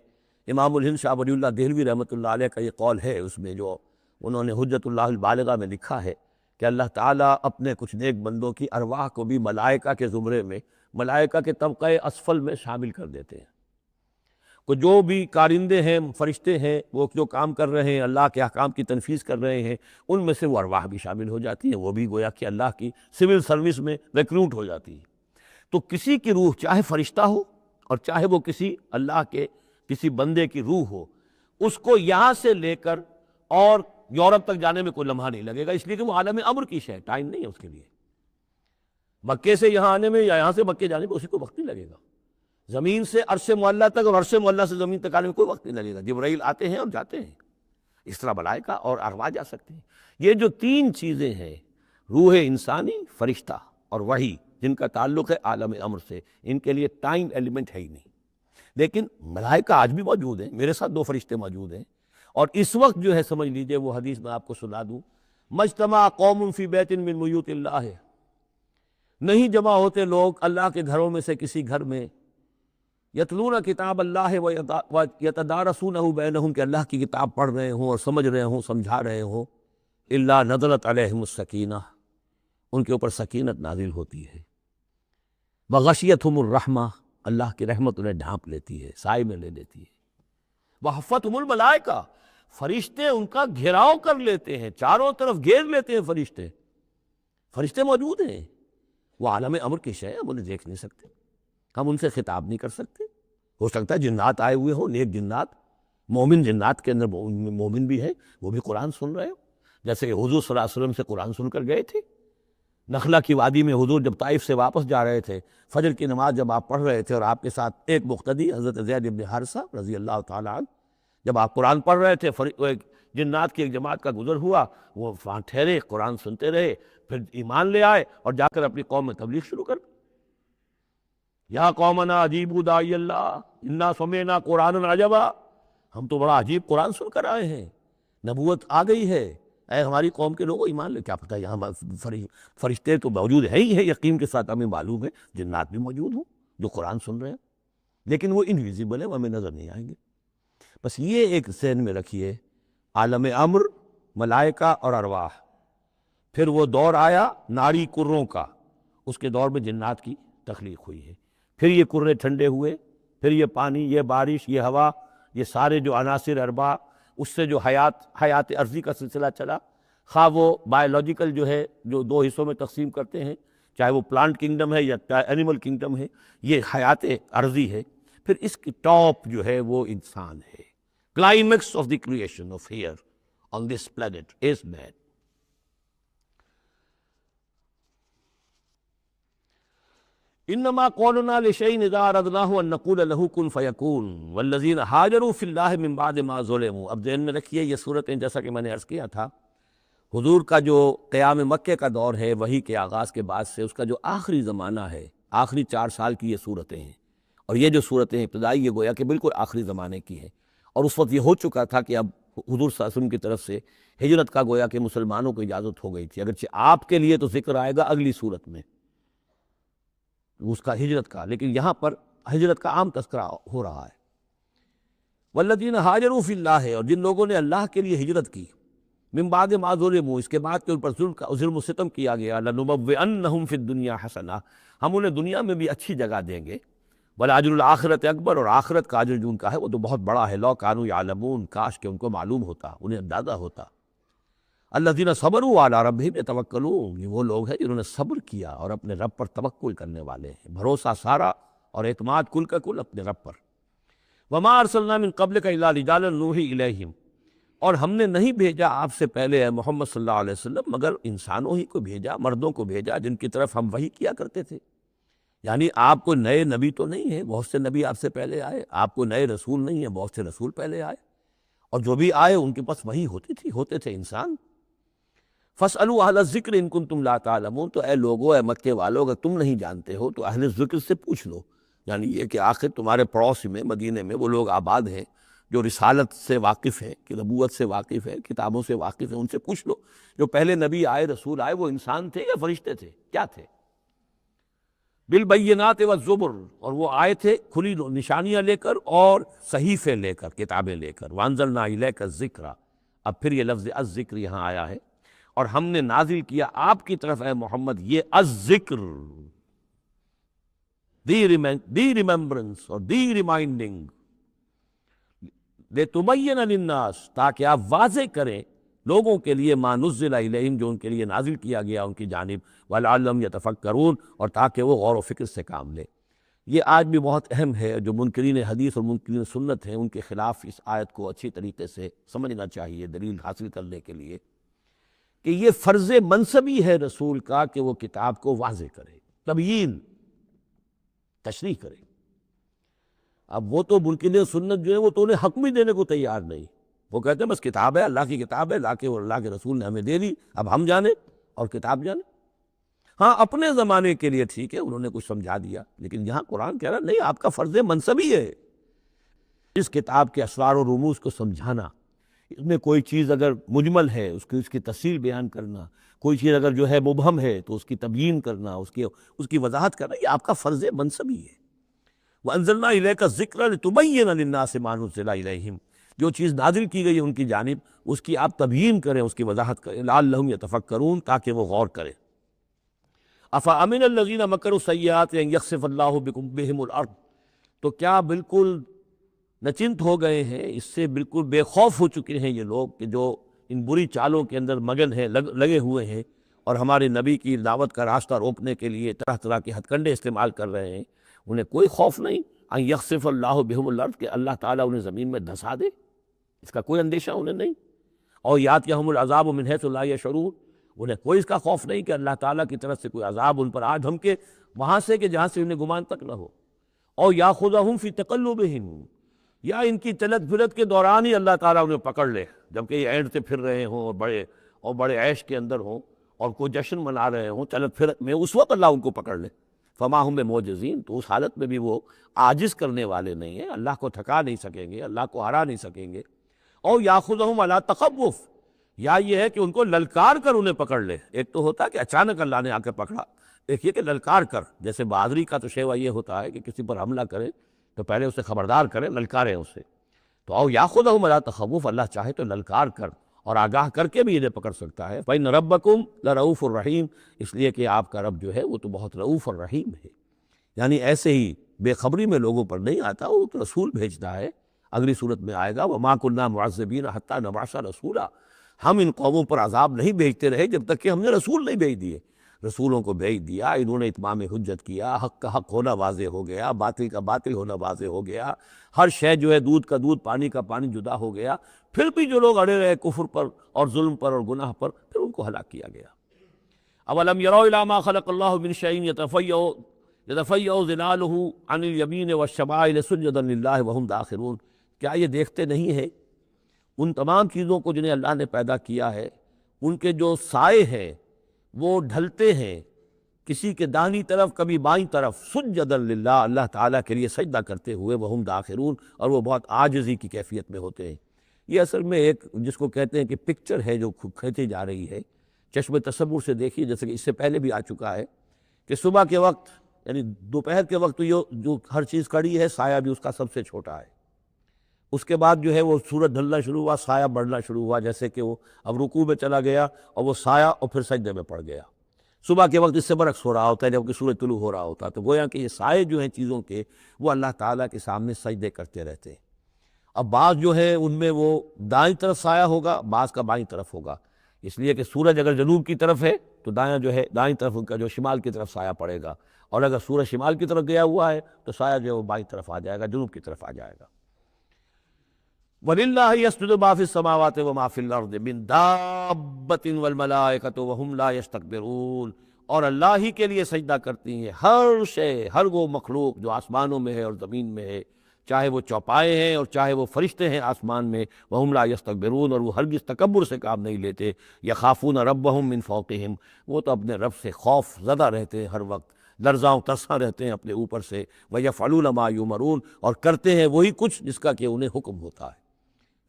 امام الہند شاہ ولی اللہ دہلوی رحمۃ اللہ علیہ کا یہ قول ہے، اس میں جو انہوں نے حجت اللہ البالغہ میں لکھا ہے کہ اللہ تعالیٰ اپنے کچھ نیک بندوں کی ارواح کو بھی ملائکہ کے زمرے میں، ملائکہ کے طبقہ اسفل میں شامل کر دیتے ہیں. کہ جو بھی کارندے ہیں، فرشتے ہیں، وہ جو کام کر رہے ہیں، اللہ کے احکام کی تنفیذ کر رہے ہیں، ان میں سے وہ ارواح بھی شامل ہو جاتی ہیں. وہ بھی گویا کہ اللہ کی سول سروس میں ریکروٹ ہو جاتی ہیں. تو کسی کی روح چاہے فرشتہ ہو اور چاہے وہ کسی اللہ کے کسی بندے کی روح ہو، اس کو یہاں سے لے کر اور یورپ تک جانے میں کوئی لمحہ نہیں لگے گا، اس لیے کہ وہ عالم امر کی شے ہے. ٹائم نہیں ہے اس کے لیے. مکے سے یہاں آنے میں یا یہاں سے مکے جانے میں اسی کو وقت نہیں لگے گا. زمین سے عرش معلہ تک اور عرش معلہ سے زمین تک آنے میں کوئی وقت نہیں لگے گا. جبرائیل آتے ہیں اور جاتے ہیں. اس طرح ملائکہ اور ارواح جا سکتے ہیں. یہ جو تین چیزیں ہیں، روح انسانی، فرشتہ اور وحی، جن کا تعلق ہے عالم امر سے، ان کے لیے ٹائم ایلیمنٹ ہے ہی نہیں. لیکن ملائکہ آج بھی موجود ہیں. میرے ساتھ 2 فرشتے موجود ہیں، اور اس وقت جو ہے سمجھ لیجئے وہ حدیث میں آپ کو سنا دوں، مجتمع قوم فی بیت من بیوت اللہ، نہیں جمع ہوتے لوگ اللہ کے گھروں میں سے کسی گھر میں، یتلون کتاب اللہ ویتدارسونہ بینہم، کہ اللہ کی کتاب پڑھ رہے ہوں اور سمجھ رہے ہوں، سمجھا رہے ہوں، الا نزلت علیہم السکینہ، ان کے اوپر سکینت نازل ہوتی ہے. وغشیتہم الرحمہ، اللہ کی رحمت انہیں ڈھانپ لیتی ہے، سائے میں لے لیتی ہے. وحفتہم الملائکہ، فرشتے ان کا گھیراؤ کر لیتے ہیں، چاروں طرف گھیر لیتے ہیں. فرشتے موجود ہیں. وہ عالم امر کی شے ہے، ہم انہیں دیکھ نہیں سکتے، ہم ان سے خطاب نہیں کر سکتے. ہو سکتا ہے جنات آئے ہوئے ہوں، نیک جنات، مومن جنات کے اندر مومن بھی ہے، وہ بھی قرآن سن رہے ہو، جیسے کہ حضور صلی اللہ علیہ وسلم سے قرآن سن کر گئے تھے. نخلا کی وادی میں حضور جب طائف سے واپس جا رہے تھے، فجر کی نماز جب آپ پڑھ رہے تھے اور آپ کے ساتھ ایک مقتدی حضرت زید بن حارثہ رضی اللہ تعالیٰ عنہ، جب آپ قرآن پڑھ رہے تھے، جنات کی ایک جماعت کا گزر ہوا، وہ وہاں ٹھہرے، قرآن سنتے رہے، پھر ایمان لے آئے اور جا کر اپنی قوم میں تبلیغ شروع کر. یا قومنا اجیبوا داعی اللہ انا سمعنا قرآنا عجبا، ہم تو بڑا عجیب قرآن سن کر آئے ہیں، نبوت آ گئی ہے، اے ہماری قوم کے لوگوں ایمان لے. کیا پتہ یہاں فرشتے تو موجود ہے ہی ہے، یقین کے ساتھ ہمیں معلوم ہے جنات بھی موجود ہوں جو قرآن سن رہے ہیں، لیکن وہ انویزیبل ہے، وہ ہمیں نظر نہیں آئیں گے. بس یہ ایک ذہن میں رکھیے، عالم امر، ملائکہ اور ارواح. پھر وہ دور آیا ناری کروں کا، اس کے دور میں جنات کی تخلیق ہوئی ہے. پھر یہ کرے ٹھنڈے ہوئے، پھر یہ پانی، یہ بارش، یہ ہوا، یہ سارے جو عناصر اربع، اس سے جو حیات ارضی کا سلسلہ چلا، خواہ وہ بایولوجیکل جو ہے، جو 2 حصوں میں تقسیم کرتے ہیں، چاہے وہ پلانٹ کنگڈم ہے یا چاہے اینیمل کنگڈم ہے، یہ حیات ارضی ہے. پھر اس کی ٹاپ جو ہے وہ انسان ہے. Climax of the creation of here on this planet is man. انما قولنا لشيء اذا اردناه ان نقول له كن فيكون والذين هاجروا في الله من بعد ما ظلموا. اب ذہن میں رکھیے یہ صورتیں، جیسا کہ میں نے عرض کیا تھا، حضور کا جو قیام مکے کا دور ہے، وحی کے آغاز کے بعد سے اس کا جو آخری زمانہ ہے، آخری 4 سال کی یہ صورتیں ہیں. اور یہ جو صورتیں ابتدائی، یہ گویا کہ بالکل آخری زمانے کی ہیں. اور اس وقت یہ ہو چکا تھا کہ اب حضور صلی اللہ علیہ وسلم کی طرف سے ہجرت کا گویا کہ مسلمانوں کو اجازت ہو گئی تھی. اگرچہ آپ کے لیے تو ذکر آئے گا اگلی صورت میں اس کا ہجرت کا، لیکن یہاں پر ہجرت کا عام تذکرہ ہو رہا ہے. والذین ہاجروا فی اللہ ہے، اور جن لوگوں نے اللہ کے لیے ہجرت کی، من بعد ما ظلموا، اس کے بعد کہ ان پر ظلم و ستم کیا گیا، لنبوئنہم فی الدنیا حسنہ، ہم انہیں دنیا میں بھی اچھی جگہ دیں گے. ولاجر الآخرت اکبر، اور آخرت کا اجر جو ان کا ہے وہ تو بہت بڑا ہے. لو کانوا یعلمون، کاش کہ ان کو معلوم ہوتا، انہیں اندازہ ہوتا. الذین صبروا علی ربہم یتوکلون، یہ وہ لوگ ہیں جنہوں نے صبر کیا اور اپنے رب پر توکل کرنے والے ہیں، بھروسہ سارا اور اعتماد کل کا کل اپنے رب پر. وما ارسلنا من قبلک الا رجالا نوحی الیہم، اور ہم نے نہیں بھیجا آپ سے پہلے اے محمد صلی اللہ علیہ وسلم مگر انسانوں ہی کو بھیجا، مردوں کو بھیجا جن کی طرف ہم وحی کیا کرتے تھے. یعنی آپ کو نئے نبی تو نہیں ہیں، بہت سے نبی آپ سے پہلے آئے، آپ کو نئے رسول نہیں ہیں، بہت سے رسول پہلے آئے، اور جو بھی آئے ان کے پاس وحی ہوتی تھی، ہوتے تھے انسان. فَاسْأَلُوا أَهْلَ الذِّكْرِ إِن كُنتُمْ لَا تَعْلَمُونَ، تو اے لوگو، اے مکے والو، اگر تم نہیں جانتے ہو تو اہل ذکر سے پوچھ لو. یعنی یہ کہ آخر تمہارے پڑوس میں مدینے میں وہ لوگ آباد ہیں جو رسالت سے واقف ہیں، کہ نبوت سے واقف ہیں، کتابوں سے واقف ہیں، ان سے پوچھ لو. جو پہلے نبی آئے، رسول آئے، وہ انسان تھے یا فرشتے تھے؟ کیا تھے؟ بالبینات والزبر، اور وہ آئے تھے کھلی نشانیاں لے کر اور صحیفے لے کر، کتابیں لے کر. وانزلنا الیک الذکر، اب پھر یہ لفظ الذکر یہاں آیا ہے، اور ہم نے نازل کیا آپ کی طرف اے محمد یہ الذکر، دی ریممبرنس اور دی ریمائنڈنگ، لِتُبَيِّنَ لِلنَّاسِ، تاکہ آپ واضح کریں لوگوں کے لیے ما نزل الیہم، جو ان کے لیے نازل کیا گیا ان کی جانب، وَلَعَلَّهُمْ يَتَفَكَّرُونَ، اور تاکہ وہ غور و فکر سے کام لیں. یہ آج بھی بہت اہم ہے. جو منکرین حدیث اور منکرین سنت ہیں ان کے خلاف اس آیت کو اچھی طریقے سے سمجھنا چاہیے دلیل حاصل کرنے کے لیے، کہ یہ فرض منصبی ہے رسول کا کہ وہ کتاب کو واضح کرے، تبیین، تشریح کرے. اب وہ تو منکرین سنت جو ہے وہ تو انہیں حق بھی دینے کو تیار نہیں. وہ کہتے ہیں بس کتاب ہے، اللہ کی کتاب ہے، لا کے اور اللہ کے رسول نے ہمیں دے دی، اب ہم جانیں اور کتاب جانیں. ہاں اپنے زمانے کے لیے ٹھیک ہے، انہوں نے کچھ سمجھا دیا، لیکن یہاں قرآن کہہ رہا نہیں، آپ کا فرض منصبی ہے اس کتاب کے اسرار و رموز کو سمجھانا. اس میں کوئی چیز اگر مجمل ہے اس کی تفصیل بیان کرنا، کوئی چیز اگر جو ہے مبہم ہے تو اس کی تبیین کرنا، اس کی وضاحت کرنا، یہ آپ کا فرض منصبی ہے. وَأَنزَلْنَا إِلَيْكَ الذِّكْرَ لِتُبَيِّنَ لِلنَّاسِ مَا نُزِّلَ إِلَيْهِمْ، جو چیز نازل کی گئی ہے ان کی جانب اس کی آپ تبیین کریں، اس کی وضاحت کریں. لَعَلَّهُمْ يَتَفَكَّرُونَ، تاکہ وہ غور کریں. أَفَأَمِنَ الَّذِينَ مَكَرُوا السَّيِّئَاتِ أَن يَخْسِفَ اللَّهُ بِهِمُ الْأَرْضَ، تو کیا بالکل نچنت ہو گئے ہیں، اس سے بالکل بے خوف ہو چکے ہیں یہ لوگ کہ جو ان بری چالوں کے اندر مگن ہیں، لگے ہوئے ہیں، اور ہمارے نبی کی دعوت کا راستہ روکنے کے لیے طرح طرح کے ہتھ کنڈے استعمال کر رہے ہیں. انہیں کوئی خوف نہیں ان یخسف اللہ بہم الارض، کہ اللہ تعالیٰ انہیں زمین میں دھسا دے، اس کا کوئی اندیشہ انہیں نہیں. اور یاتیہم العذاب من حیث لا یشعرون، انہیں کوئی اس کا خوف نہیں کہ اللہ تعالیٰ کی طرف سے کوئی عذاب ان پر آ دھمکے وہاں سے کہ جہاں سے انہیں گمان تک نہ ہو. اور یاخذہم فی تقلبہم، یا ان کی چلت پھرت کے دوران ہی اللہ تعالیٰ انہیں پکڑ لے، جبکہ یہ اینڈتے پھر رہے ہوں اور بڑے عیش کے اندر ہوں اور کوئی جشن منا رہے ہوں چلت پھرت میں، اس وقت اللہ ان کو پکڑ لے. فما ہم بمعجزین، تو اس حالت میں بھی وہ عاجز کرنے والے نہیں ہیں، اللہ کو تھکا نہیں سکیں گے، اللہ کو ہرا نہیں سکیں گے. اور یاخذہم علی تخوف، یا یہ ہے کہ ان کو للکار کر انہیں پکڑ لے. ایک تو ہوتا ہے کہ اچانک اللہ نے آ کے پکڑا، ایک یہ کہ للکار کر، جیسے بہادری کا تو شیوا یہ ہوتا ہے کہ کسی پر حملہ کرے تو پہلے اسے خبردار کریں، للکاریں اسے. تو او یاخذہم علی تخوف، اللہ چاہے تو للکار کر اور آگاہ کر کے بھی انہیں پکڑ سکتا ہے. فإن ربکم لرؤوف الرحیم، اس لیے کہ آپ کا رب جو ہے وہ تو بہت رؤوف اور رحیم ہے. یعنی ایسے ہی بے خبری میں لوگوں پر نہیں آتا، وہ تو رسول بھیجتا ہے. اگلی صورت میں آئے گا وما كنا معذبین حتی نبعث رسولا، ہم ان قوموں پر عذاب نہیں بھیجتے رہے جب تک کہ ہم نے رسول نہیں بھیج دیے. رسولوں کو بھیج دیا، انہوں نے اتمام حجت کیا، حق کا حق ہونا واضح ہو گیا، باطل کا باطل ہونا واضح ہو گیا، ہر شے جو ہے دودھ کا دودھ پانی کا پانی جدا ہو گیا. پھر بھی جو لوگ اڑے رہے کفر پر اور ظلم پر اور گناہ پر، پھر ان کو ہلاک کیا گیا. اولم یروا الی ما خلق اللہ من شیء یتفیأ ظلالہ عن الیمین والشمائل سجدا للہ وہم داخرون، کیا یہ دیکھتے نہیں ہیں ان تمام چیزوں کو جنہیں اللہ نے پیدا کیا ہے، ان کے جو سائے ہیں وہ ڈھلتے ہیں کسی کے داہنی طرف کبھی بائیں طرف، سجدا للہ، اللہ تعالیٰ کے لیے سجدہ کرتے ہوئے، وہم داخرون، اور وہ بہت عاجزی کی کیفیت میں ہوتے ہیں. یہ اصل میں ایک جس کو کہتے ہیں کہ پکچر ہے جو کھینچی جا رہی ہے، چشم تصور سے دیکھیے، جیسے کہ اس سے پہلے بھی آ چکا ہے کہ صبح کے وقت یعنی دوپہر کے وقت جو ہر چیز کھڑی ہے، سایہ بھی اس کا سب سے چھوٹا ہے. اس کے بعد جو ہے وہ سورج ڈھلنا شروع ہوا، سایہ بڑھنا شروع ہوا، جیسے کہ وہ اب رکوع میں چلا گیا اور وہ سایہ اور پھر سجدے میں پڑ گیا. صبح کے وقت اس سے برعکس ہو رہا ہوتا ہے جبکہ سورج طلوع ہو رہا ہوتا ہے. تو گویا کہ یہ سائے جو ہیں چیزوں کے، وہ اللہ تعالیٰ کے سامنے سجدے کرتے رہتے ہیں. اب بعض جو ہے ان میں وہ دائیں طرف سایہ ہوگا، بعض کا بائیں طرف ہوگا، اس لیے کہ سورج اگر جنوب کی طرف ہے تو دایاں جو ہے دائیں طرف ان کا جو شمال کی طرف سایہ پڑے گا، اور اگر سورج شمال کی طرف گیا ہوا ہے تو سایہ جو ہے وہ بائیں طرف آ جائے گا، جنوب کی طرف آ جائے گا. وَلِلَّهِ يَسْجُدُ مَا فِي السَّمَاوَاتِ وَمَا فِي الْأَرْضِ مِن دَابَّةٍ وَالْمَلَائِكَةُ وَهُمْ لَا يَسْتَكْبِرُونَ، اور اللہ ہی کے لیے سجدہ کرتی ہیں ہر شے، ہر وہ مخلوق جو آسمانوں میں ہے اور زمین میں ہے، چاہے وہ چوپائے ہیں اور چاہے وہ فرشتے ہیں آسمان میں، وَهُمْ لَا يَسْتَكْبِرُونَ، اور وہ ہرگز تکبر سے کام نہیں لیتے، يَخَافُونَ رَبَّهُمْ مِنْ فَوْقِهِمْ، وہ تو اپنے رب سے خوف زدہ رہتے ہیں، ہر وقت لرزاں و ترساں رہتے ہیں اپنے اوپر سے، وَيَفْعَلُونَ مَا يُؤْمَرُونَ، اور کرتے ہیں وہی کچھ جس کا کہ انہیں حکم ہوتا ہے۔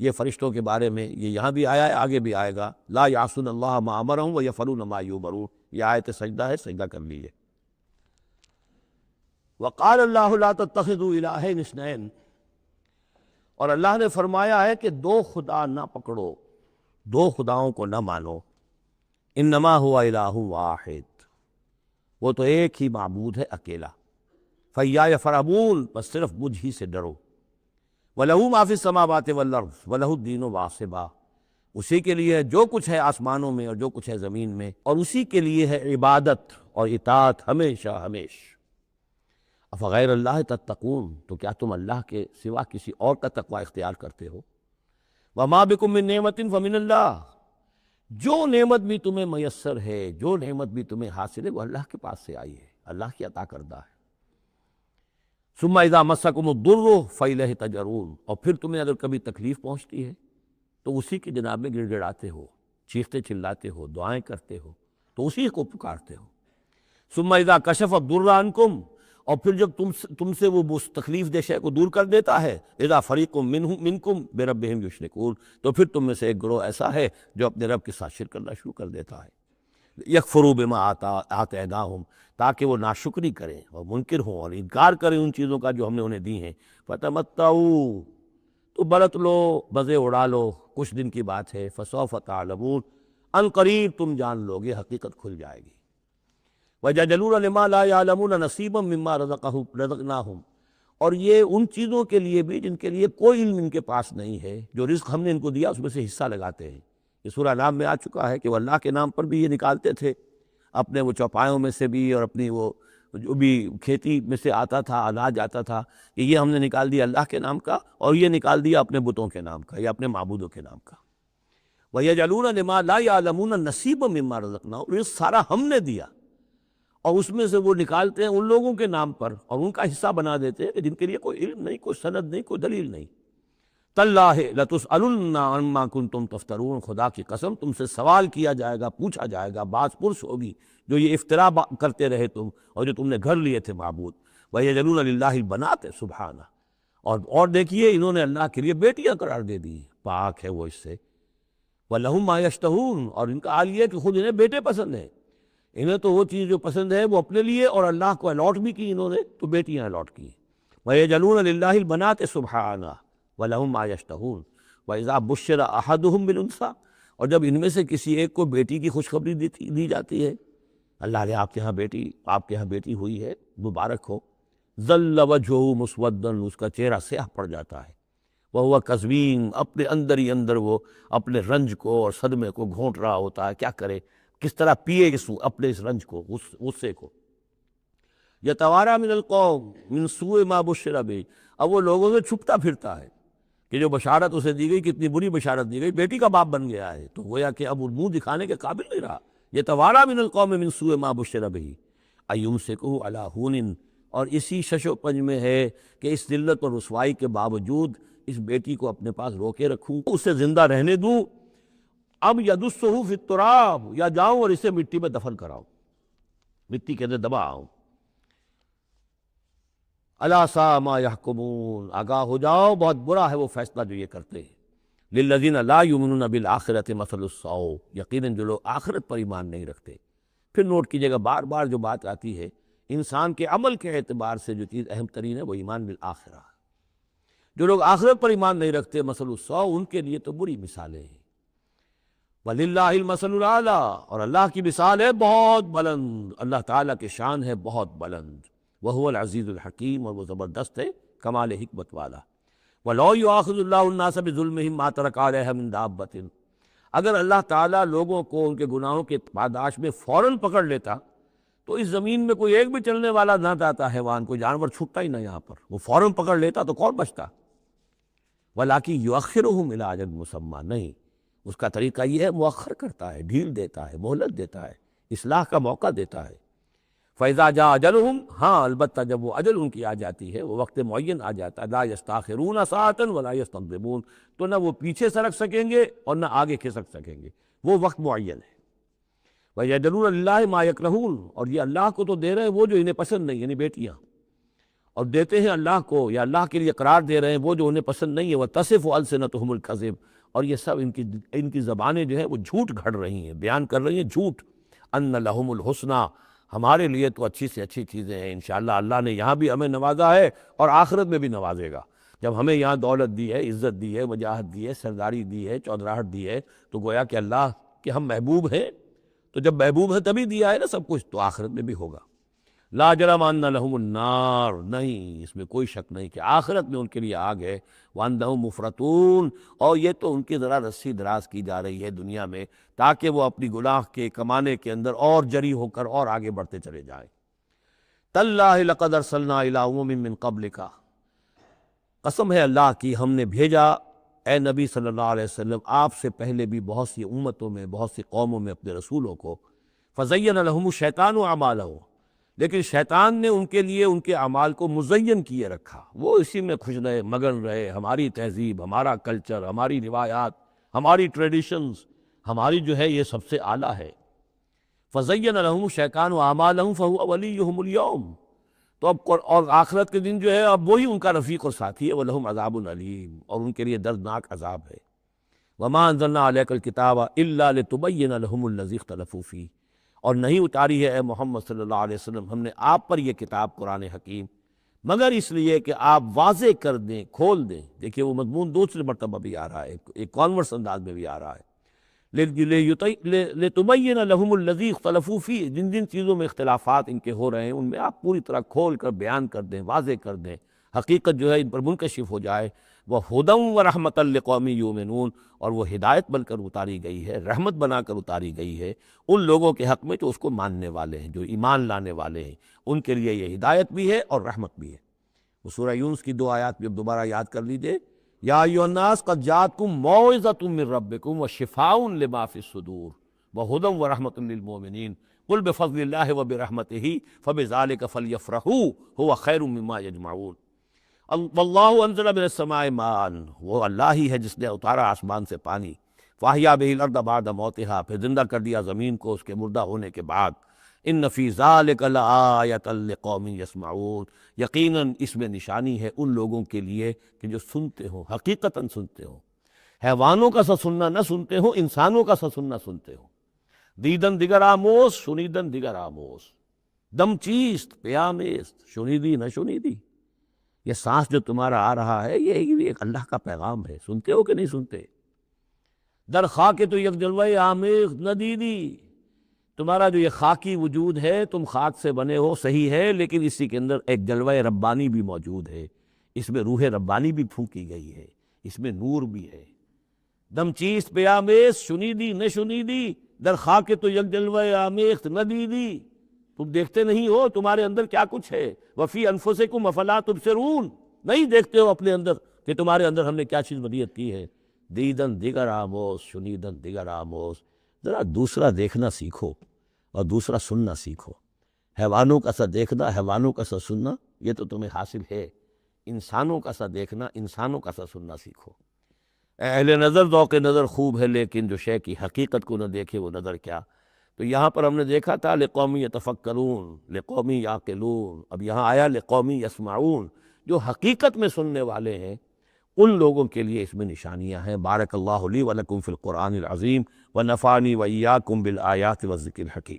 یہ فرشتوں کے بارے میں یہ یہاں بھی آیا ہے، آگے بھی آئے گا، لا یعصون اللہ ما امرہم ویفعلون ما یؤمرون، یہ آیت سجدہ ہے، سجدہ کر لیجیے۔ وقال اللہ لا تتخذوا الہین اثنین، اور اللہ نے فرمایا ہے کہ دو خدا نہ پکڑو، دو خداؤں کو نہ مانو، انما ہوا الہ واحد، وہ تو ایک ہی معبود ہے اکیلا، فیایا فرحبون، بس صرف مجھ ہی سے ڈرو، وَلَهُ مَا فِي السَّمَاوَاتِ وَالْأَرْضِ وَلَهُ الدِّينُ وَاصِبًا، اسی کے لیے جو کچھ ہے آسمانوں میں اور جو کچھ ہے زمین میں، اور اسی کے لیے ہے عبادت اور اطاعت ہمیشہ ہمیش۔ افغیر اللہ تتقون، تو کیا تم اللہ کے سوا کسی اور کا تقوی اختیار کرتے ہو؟ وَمَا بِكُم مِّن نِّعْمَةٍ فَمِنَ اللَّهِ، جو نعمت بھی تمہیں میسر ہے، جو نعمت بھی تمہیں حاصل ہے، وہ اللہ کے پاس سے آئی ہے، اللہ کی عطا کردہ ہے۔ ثم اذا مسکم الضر فإلیہ تجرون، اور پھر تمہیں اگر کبھی تکلیف پہنچتی ہے تو اسی کی جناب میں گڑ گڑاتے ہو، چیختے چلاتے ہو، دعائیں کرتے ہو، تو اسی کو پکارتے ہو۔ ثم اذا کشف الضر عنکم، اور پھر جب تم سے وہ اس تکلیف دہ شے کو دور کر دیتا ہے، اذا فریق منکم بربہم یشرکون، تو پھر تم میں سے ایک گروہ ایسا ہے جو اپنے رب کے ساتھ شرک کرنا شروع کر دیتا ہے۔ یکفروا بما آتیناہم، تاکہ وہ ناشکری کریں اور منکر ہوں اور انکار کریں ان چیزوں کا جو ہم نے انہیں دی ہیں۔ فتمتعوا، تو برت لو، مزے اڑا لو، کچھ دن کی بات ہے، فسوف تعلمون، ان قریب تم جان لو گے، حقیقت کھل جائے گی۔ وَيَجْعَلُونَ لِمَا لَا يَعْلَمُونَ نَصِيبًا مِّمَّا رَزَقْنَاهُمْ، اور یہ ان چیزوں کے لیے بھی جن کے لیے کوئی علم ان کے پاس نہیں ہے، جو رزق ہم نے ان کو دیا اس میں سے حصہ لگاتے ہیں۔ یہ سورہ نام میں آ چکا ہے کہ وہ اللہ کے نام پر بھی یہ نکالتے تھے، اپنے وہ چوپایوں میں سے بھی اور اپنی وہ جو بھی کھیتی میں سے آتا تھا، اناج آتا تھا، کہ یہ ہم نے نکال دیا اللہ کے نام کا، اور یہ نکال دیا اپنے بتوں کے نام کا یا اپنے معبودوں کے نام کا۔ وَيَجْعَلُونَ لِمَا لَا يَعْلَمُونَ نَصِيبًا مِّمَّا رَزَقْنَاهُمْ، یہ سارا ہم نے دیا، اور اس میں سے وہ نکالتے ہیں ان لوگوں کے نام پر اور ان کا حصہ بنا دیتے ہیں کہ جن کے لیے کوئی علم نہیں، کوئی سند نہیں، کوئی دلیل نہیں۔ تاللہ لتسألن عما کنتم تفترون، خدا کی قسم تم سے سوال کیا جائے گا، پوچھا جائے گا، باز پرس ہوگی جو یہ افترا کرتے رہے تم اور جو تم نے گھر لیے تھے معبود۔ وَيَجْعَلُونَ لِلَّهِ الْبَنَاتِ سبحانہ، اور دیکھیے انہوں نے اللہ کے لیے بیٹیاں قرار دے دی، پاک ہے وہ اس سے۔ وَلَهُم مَّا يَشْتَهُونَ، اور ان کا حال یہ ہے کہ خود انہیں بیٹے پسند ہیں، انہیں تو وہ چیز جو پسند ہے وہ اپنے لیے اور اللہ کو الاٹ بھی کی انہوں نے، تو بیٹیاں الاٹ کی۔ وَيَجْعَلُونَ لِلَّهِ الْبَنَاتِ سُبْحَانَهُ وَلَهُم مَّا يَشْتَهُونَ وَإِذَا بُشِّرَ أَحَدُهُم بِالْأُنثىٰ، اور جب ان میں سے کسی ایک کو بیٹی کی خوشخبری دی جاتی ہے، اللہ نے آپ کے ہاں بیٹی ہوئی ہے، مبارک ہو، ظل وجهه مسودا، اس کا چہرہ سیاہ پڑ جاتا ہے، وهو کظیم، اپنے اندر ہی اندر وہ اپنے رنج کو اور صدمے کو گھونٹ رہا ہوتا ہے، کیا کرے، کس طرح پیے اپنے اس رنج کو، اس غصے کو۔ یتوارا من القوم من سوء ما بشر بہ، اب وہ لوگوں سے چھپتا پھرتا ہے کہ جو بشارت اسے دی گئی، کتنی بری بشارت دی گئی، بیٹی کا باپ بن گیا ہے، تو گویا کہ اب وہ منہ دکھانے کے قابل نہیں رہا۔ یتوارا من القوم من سوء ما بشر بہ ایمسکہ علی ہون، اور اسی شش و پنج میں ہے کہ اس ذلت اور رسوائی کے باوجود اس بیٹی کو اپنے پاس روکے رکھوں، اسے زندہ رہنے دوں، اب یدسہ فی التراب، یا جاؤں اور اسے مٹی میں دفن کراؤں، مٹی کے اندر دبا آؤں۔ الا ساء ما یحکمون، آگاہ ہو جاؤ بہت برا ہے وہ فیصلہ جو یہ کرتے ہیں۔ للذین لا یؤمنون بالآخرۃ مثل السوء، یقیناً جو لوگ آخرت پر ایمان نہیں رکھتے۔ پھر نوٹ کیجیے گا بار بار جو بات آتی ہے، انسان کے عمل کے اعتبار سے جو چیز اہم ترین ہے وہ ایمان بالآخرہ۔ جو لوگ آخرت پر ایمان نہیں رکھتے، مثل السوء، ان کے لیے تو بری مثالیں ہیں۔ وَلِلَّهِ الْمَثَلُ الْأَعْلَىٰ، اور اللہ کی مثال ہے بہت بلند، اللہ تعالیٰ کی شان ہے بہت بلند۔ وَهُوَ الْعَزِيزُ الْحَكِيمُ، اور وہ زبردست ہے، کمال حکمت والا۔ وَلَوْ يُؤَاخِذُ اللَّهُ النَّاسَ بِظُلْمِهِمْ مَا تَرَكَ عَلَيْهَا مِن دَابَّةٍ، اگر اللہ تعالیٰ لوگوں کو ان کے گناہوں کے پاداش میں فوراً پکڑ لیتا تو اس زمین میں کوئی ایک بھی چلنے والا نہ جاتا، حیوان، کوئی جانور چھوٹتا ہی نہ یہاں پر، وہ فوراً پکڑ لیتا تو کون بچتا۔ وَلَٰكِن يُؤَخِّرُهُمْ إِلَىٰ أَجَلٍ مُّسَمًّى، نہیں، اس کا طریقہ یہ ہے مؤخر کرتا ہے، ڈھیل دیتا ہے، مہلت دیتا ہے، اصلاح کا موقع دیتا ہے۔ فَإِذَا جَاءَ أَجَلُهُمْ، ہاں البتہ جب وہ اجل ان کی آ جاتی ہے، وہ وقت معین آ جاتا ہے، لَا يَسْتَأْخِرُونَ سَاعَةً وَلَا يَسْتَقْدِمُونَ، تو نہ وہ پیچھے سرک سکیں گے اور نہ آگے کھسک سکیں گے، وہ وقت معین ہے۔ وَيَجْعَلُونَ لِلَّهِ مَا يَكْرَهُونَ، اور یہ اللہ کو تو دے رہے ہیں وہ جو انہیں پسند نہیں، یعنی بیٹیاں، اور دیتے ہیں اللہ کو یا اللہ کے لیے قرار دے رہے ہیں وہ جو انہیں پسند نہیں ہے، وَتَصِفُ أَلْسِنَتُهُمُ الْكَذِبَ، اور یہ سب ان کی زبانیں جو ہے وہ جھوٹ گھڑ رہی ہیں، بیان کر رہی ہیں جھوٹ۔ أَنَّ لَهُمُ الْحُسْنَى، ہمارے لیے تو اچھی سے اچھی چیزیں ہیں، انشاءاللہ اللہ نے یہاں بھی ہمیں نوازا ہے اور آخرت میں بھی نوازے گا۔ جب ہمیں یہاں دولت دی ہے، عزت دی ہے، وجاہت دی ہے، سرداری دی ہے، چودراہٹ دی ہے، تو گویا کہ اللہ کے ہم محبوب ہیں، تو جب محبوب ہیں تبھی دیا ہے نا سب کچھ، تو آخرت میں بھی ہوگا۔ لا جرم ان لہم النار، نہیں اس میں کوئی شک نہیں کہ آخرت میں ان کے لیے آگ ہے، وانہم مفرطون، اور یہ تو ان کی ذرا رسی دراز کی جا رہی ہے دنیا میں تاکہ وہ اپنی گناہ کے کمانے کے اندر اور جری ہو کر اور آگے بڑھتے چلے جائیں۔ تاللہ لقد ارسلنا الی امم من قبلک، قسم ہے اللہ کی ہم نے بھیجا اے نبی صلی اللہ علیہ وسلم آپ سے پہلے بھی بہت سی امتوں میں، بہت سی قوموں میں اپنے رسولوں کو، فزین لہم الشیطان اعمالہم، لیکن شیطان نے ان کے لیے ان کے اعمال کو مزین کیے رکھا، وہ اسی میں خوش رہے، مگن رہے، ہماری تہذیب، ہمارا کلچر، ہماری روایات، ہماری ٹریڈیشنز، ہماری جو ہے یہ سب سے اعلیٰ ہے۔ فزین لہم الشیطان اعمالہم فہو ولیہم اليوم، تو اب اور آخرت کے دن جو ہے اب وہی ان کا رفیق اور ساتھی ہے، وَلَهُمْ عَذَابٌ علیم، اور ان کے لیے دردناک عذاب ہے۔ وَمَا أَنزَلْنَا عَلَيْكَ الْكِتَابَ إِلَّا لِتُبَيِّنَ لَهُمُ الَّذِي اخْتَلَفُوا فِيهِ، اور نہیں اتاری ہے اے محمد صلی اللہ علیہ وسلم ہم نے آپ پر یہ کتاب قرآن حکیم مگر اس لیے کہ آپ واضح کر دیں، کھول دیں۔ دیکھیے وہ مضمون دوسری مرتبہ بھی آ رہا ہے، ایک کانورس انداز میں بھی آ رہا ہے، لِتُبَيِّنَ لَهُمُ الَّذِي اخْتَلَفُوا فِيهِ، جن جن چیزوں میں اختلافات ان کے ہو رہے ہیں ان میں آپ پوری طرح کھول کر بیان کر دیں، واضح کر دیں، حقیقت جو ہے ان پر منکشف ہو جائے۔ وَهُدًى وَرَحْمَةً لِقَوْمٍ يُؤْمِنُونَ، اور وہ ہدایت بن کر اتاری گئی ہے، رحمت بنا کر اتاری گئی ہے ان لوگوں کے حق میں جو اس کو ماننے والے ہیں، جو ایمان لانے والے ہیں، ان کے لیے یہ ہدایت بھی ہے اور رحمت بھی ہے۔ وہ سورہ یونس کی 2 آیات بھی اب دوبارہ یاد کر لیجئے، یا ایھا الناس قد جاءتکم موعظۃ من ربکم وشفاء لما فی الصدور وہدی ورحمۃ للمؤمنین قل بفضل اللہ وبرحمتہ فبذلک فلیفرحوا ھو خیر مما یجمعون۔ واللہ انزل من السماء ماء، وہ اللہ ہی ہے جس نے اتارا آسمان سے پانی، فاحیا بہ الارض بعد موتہا، پھر زندہ کر دیا زمین کو اس کے مردہ ہونے کے بعد۔ ان فی ذلک لآیۃ لقوم یسمعون، یقیناً اس میں نشانی ہے ان لوگوں کے لیے کہ جو سنتے ہوں، حقیقتاً سنتے ہوں، حیوانوں کا سا سننا نہ سنتے ہوں، انسانوں کا سا سننا سنتے ہوں۔ دیدن دیگر آموز، شنیدن دیگر آموز، دم چیست پیامست، شنیدی نہ شنیدی، یہ سانس جو تمہارا آ رہا ہے یہ بھی ایک اللہ کا پیغام ہے، سنتے ہو کہ نہیں سنتے؟ در خاک تو یک جلوہ عامیق ندیدی، تمہارا جو یہ خاکی وجود ہے تم خاک سے بنے ہو صحیح ہے، لیکن اسی کے اندر ایک جلوہ ربانی بھی موجود ہے، اس میں روح ربانی بھی پھونکی گئی ہے، اس میں نور بھی ہے۔ دم چیست پیامیست، شنیدی نہ شنیدی، در خاک تو یک جلوہ عامیق ندیدی، تم دیکھتے نہیں ہو تمہارے اندر کیا کچھ ہے، وفی انفسکم افلا تبصرون، نہیں دیکھتے ہو اپنے اندر کہ تمہارے اندر ہم نے کیا چیز ودیعت کی ہے۔ دیدن دیگر آموز، شنیدن دیگر آموز، ذرا دوسرا دیکھنا سیکھو اور دوسرا سننا سیکھو۔ حیوانوں کا سا دیکھنا، حیوانوں کا سا سننا یہ تو تمہیں حاصل ہے، انسانوں کا سا دیکھنا، انسانوں کا سا سننا سیکھو۔ اہل نظر ذوق نظر خوب ہے، لیکن جو شے کی حقیقت کو نہ دیکھے وہ نظر کیا۔ تو یہاں پر ہم نے دیکھا تھا لقوم یتفکرون، لقوم یعقلون، اب یہاں آیا لقوم یسمعون، جو حقیقت میں سننے والے ہیں ان لوگوں کے لیے اس میں نشانیاں ہیں۔ بارک اللہ لی ولکم فی القرآن العظیم ونفعنی وإیاکم بالآیات والذکر الحکیم۔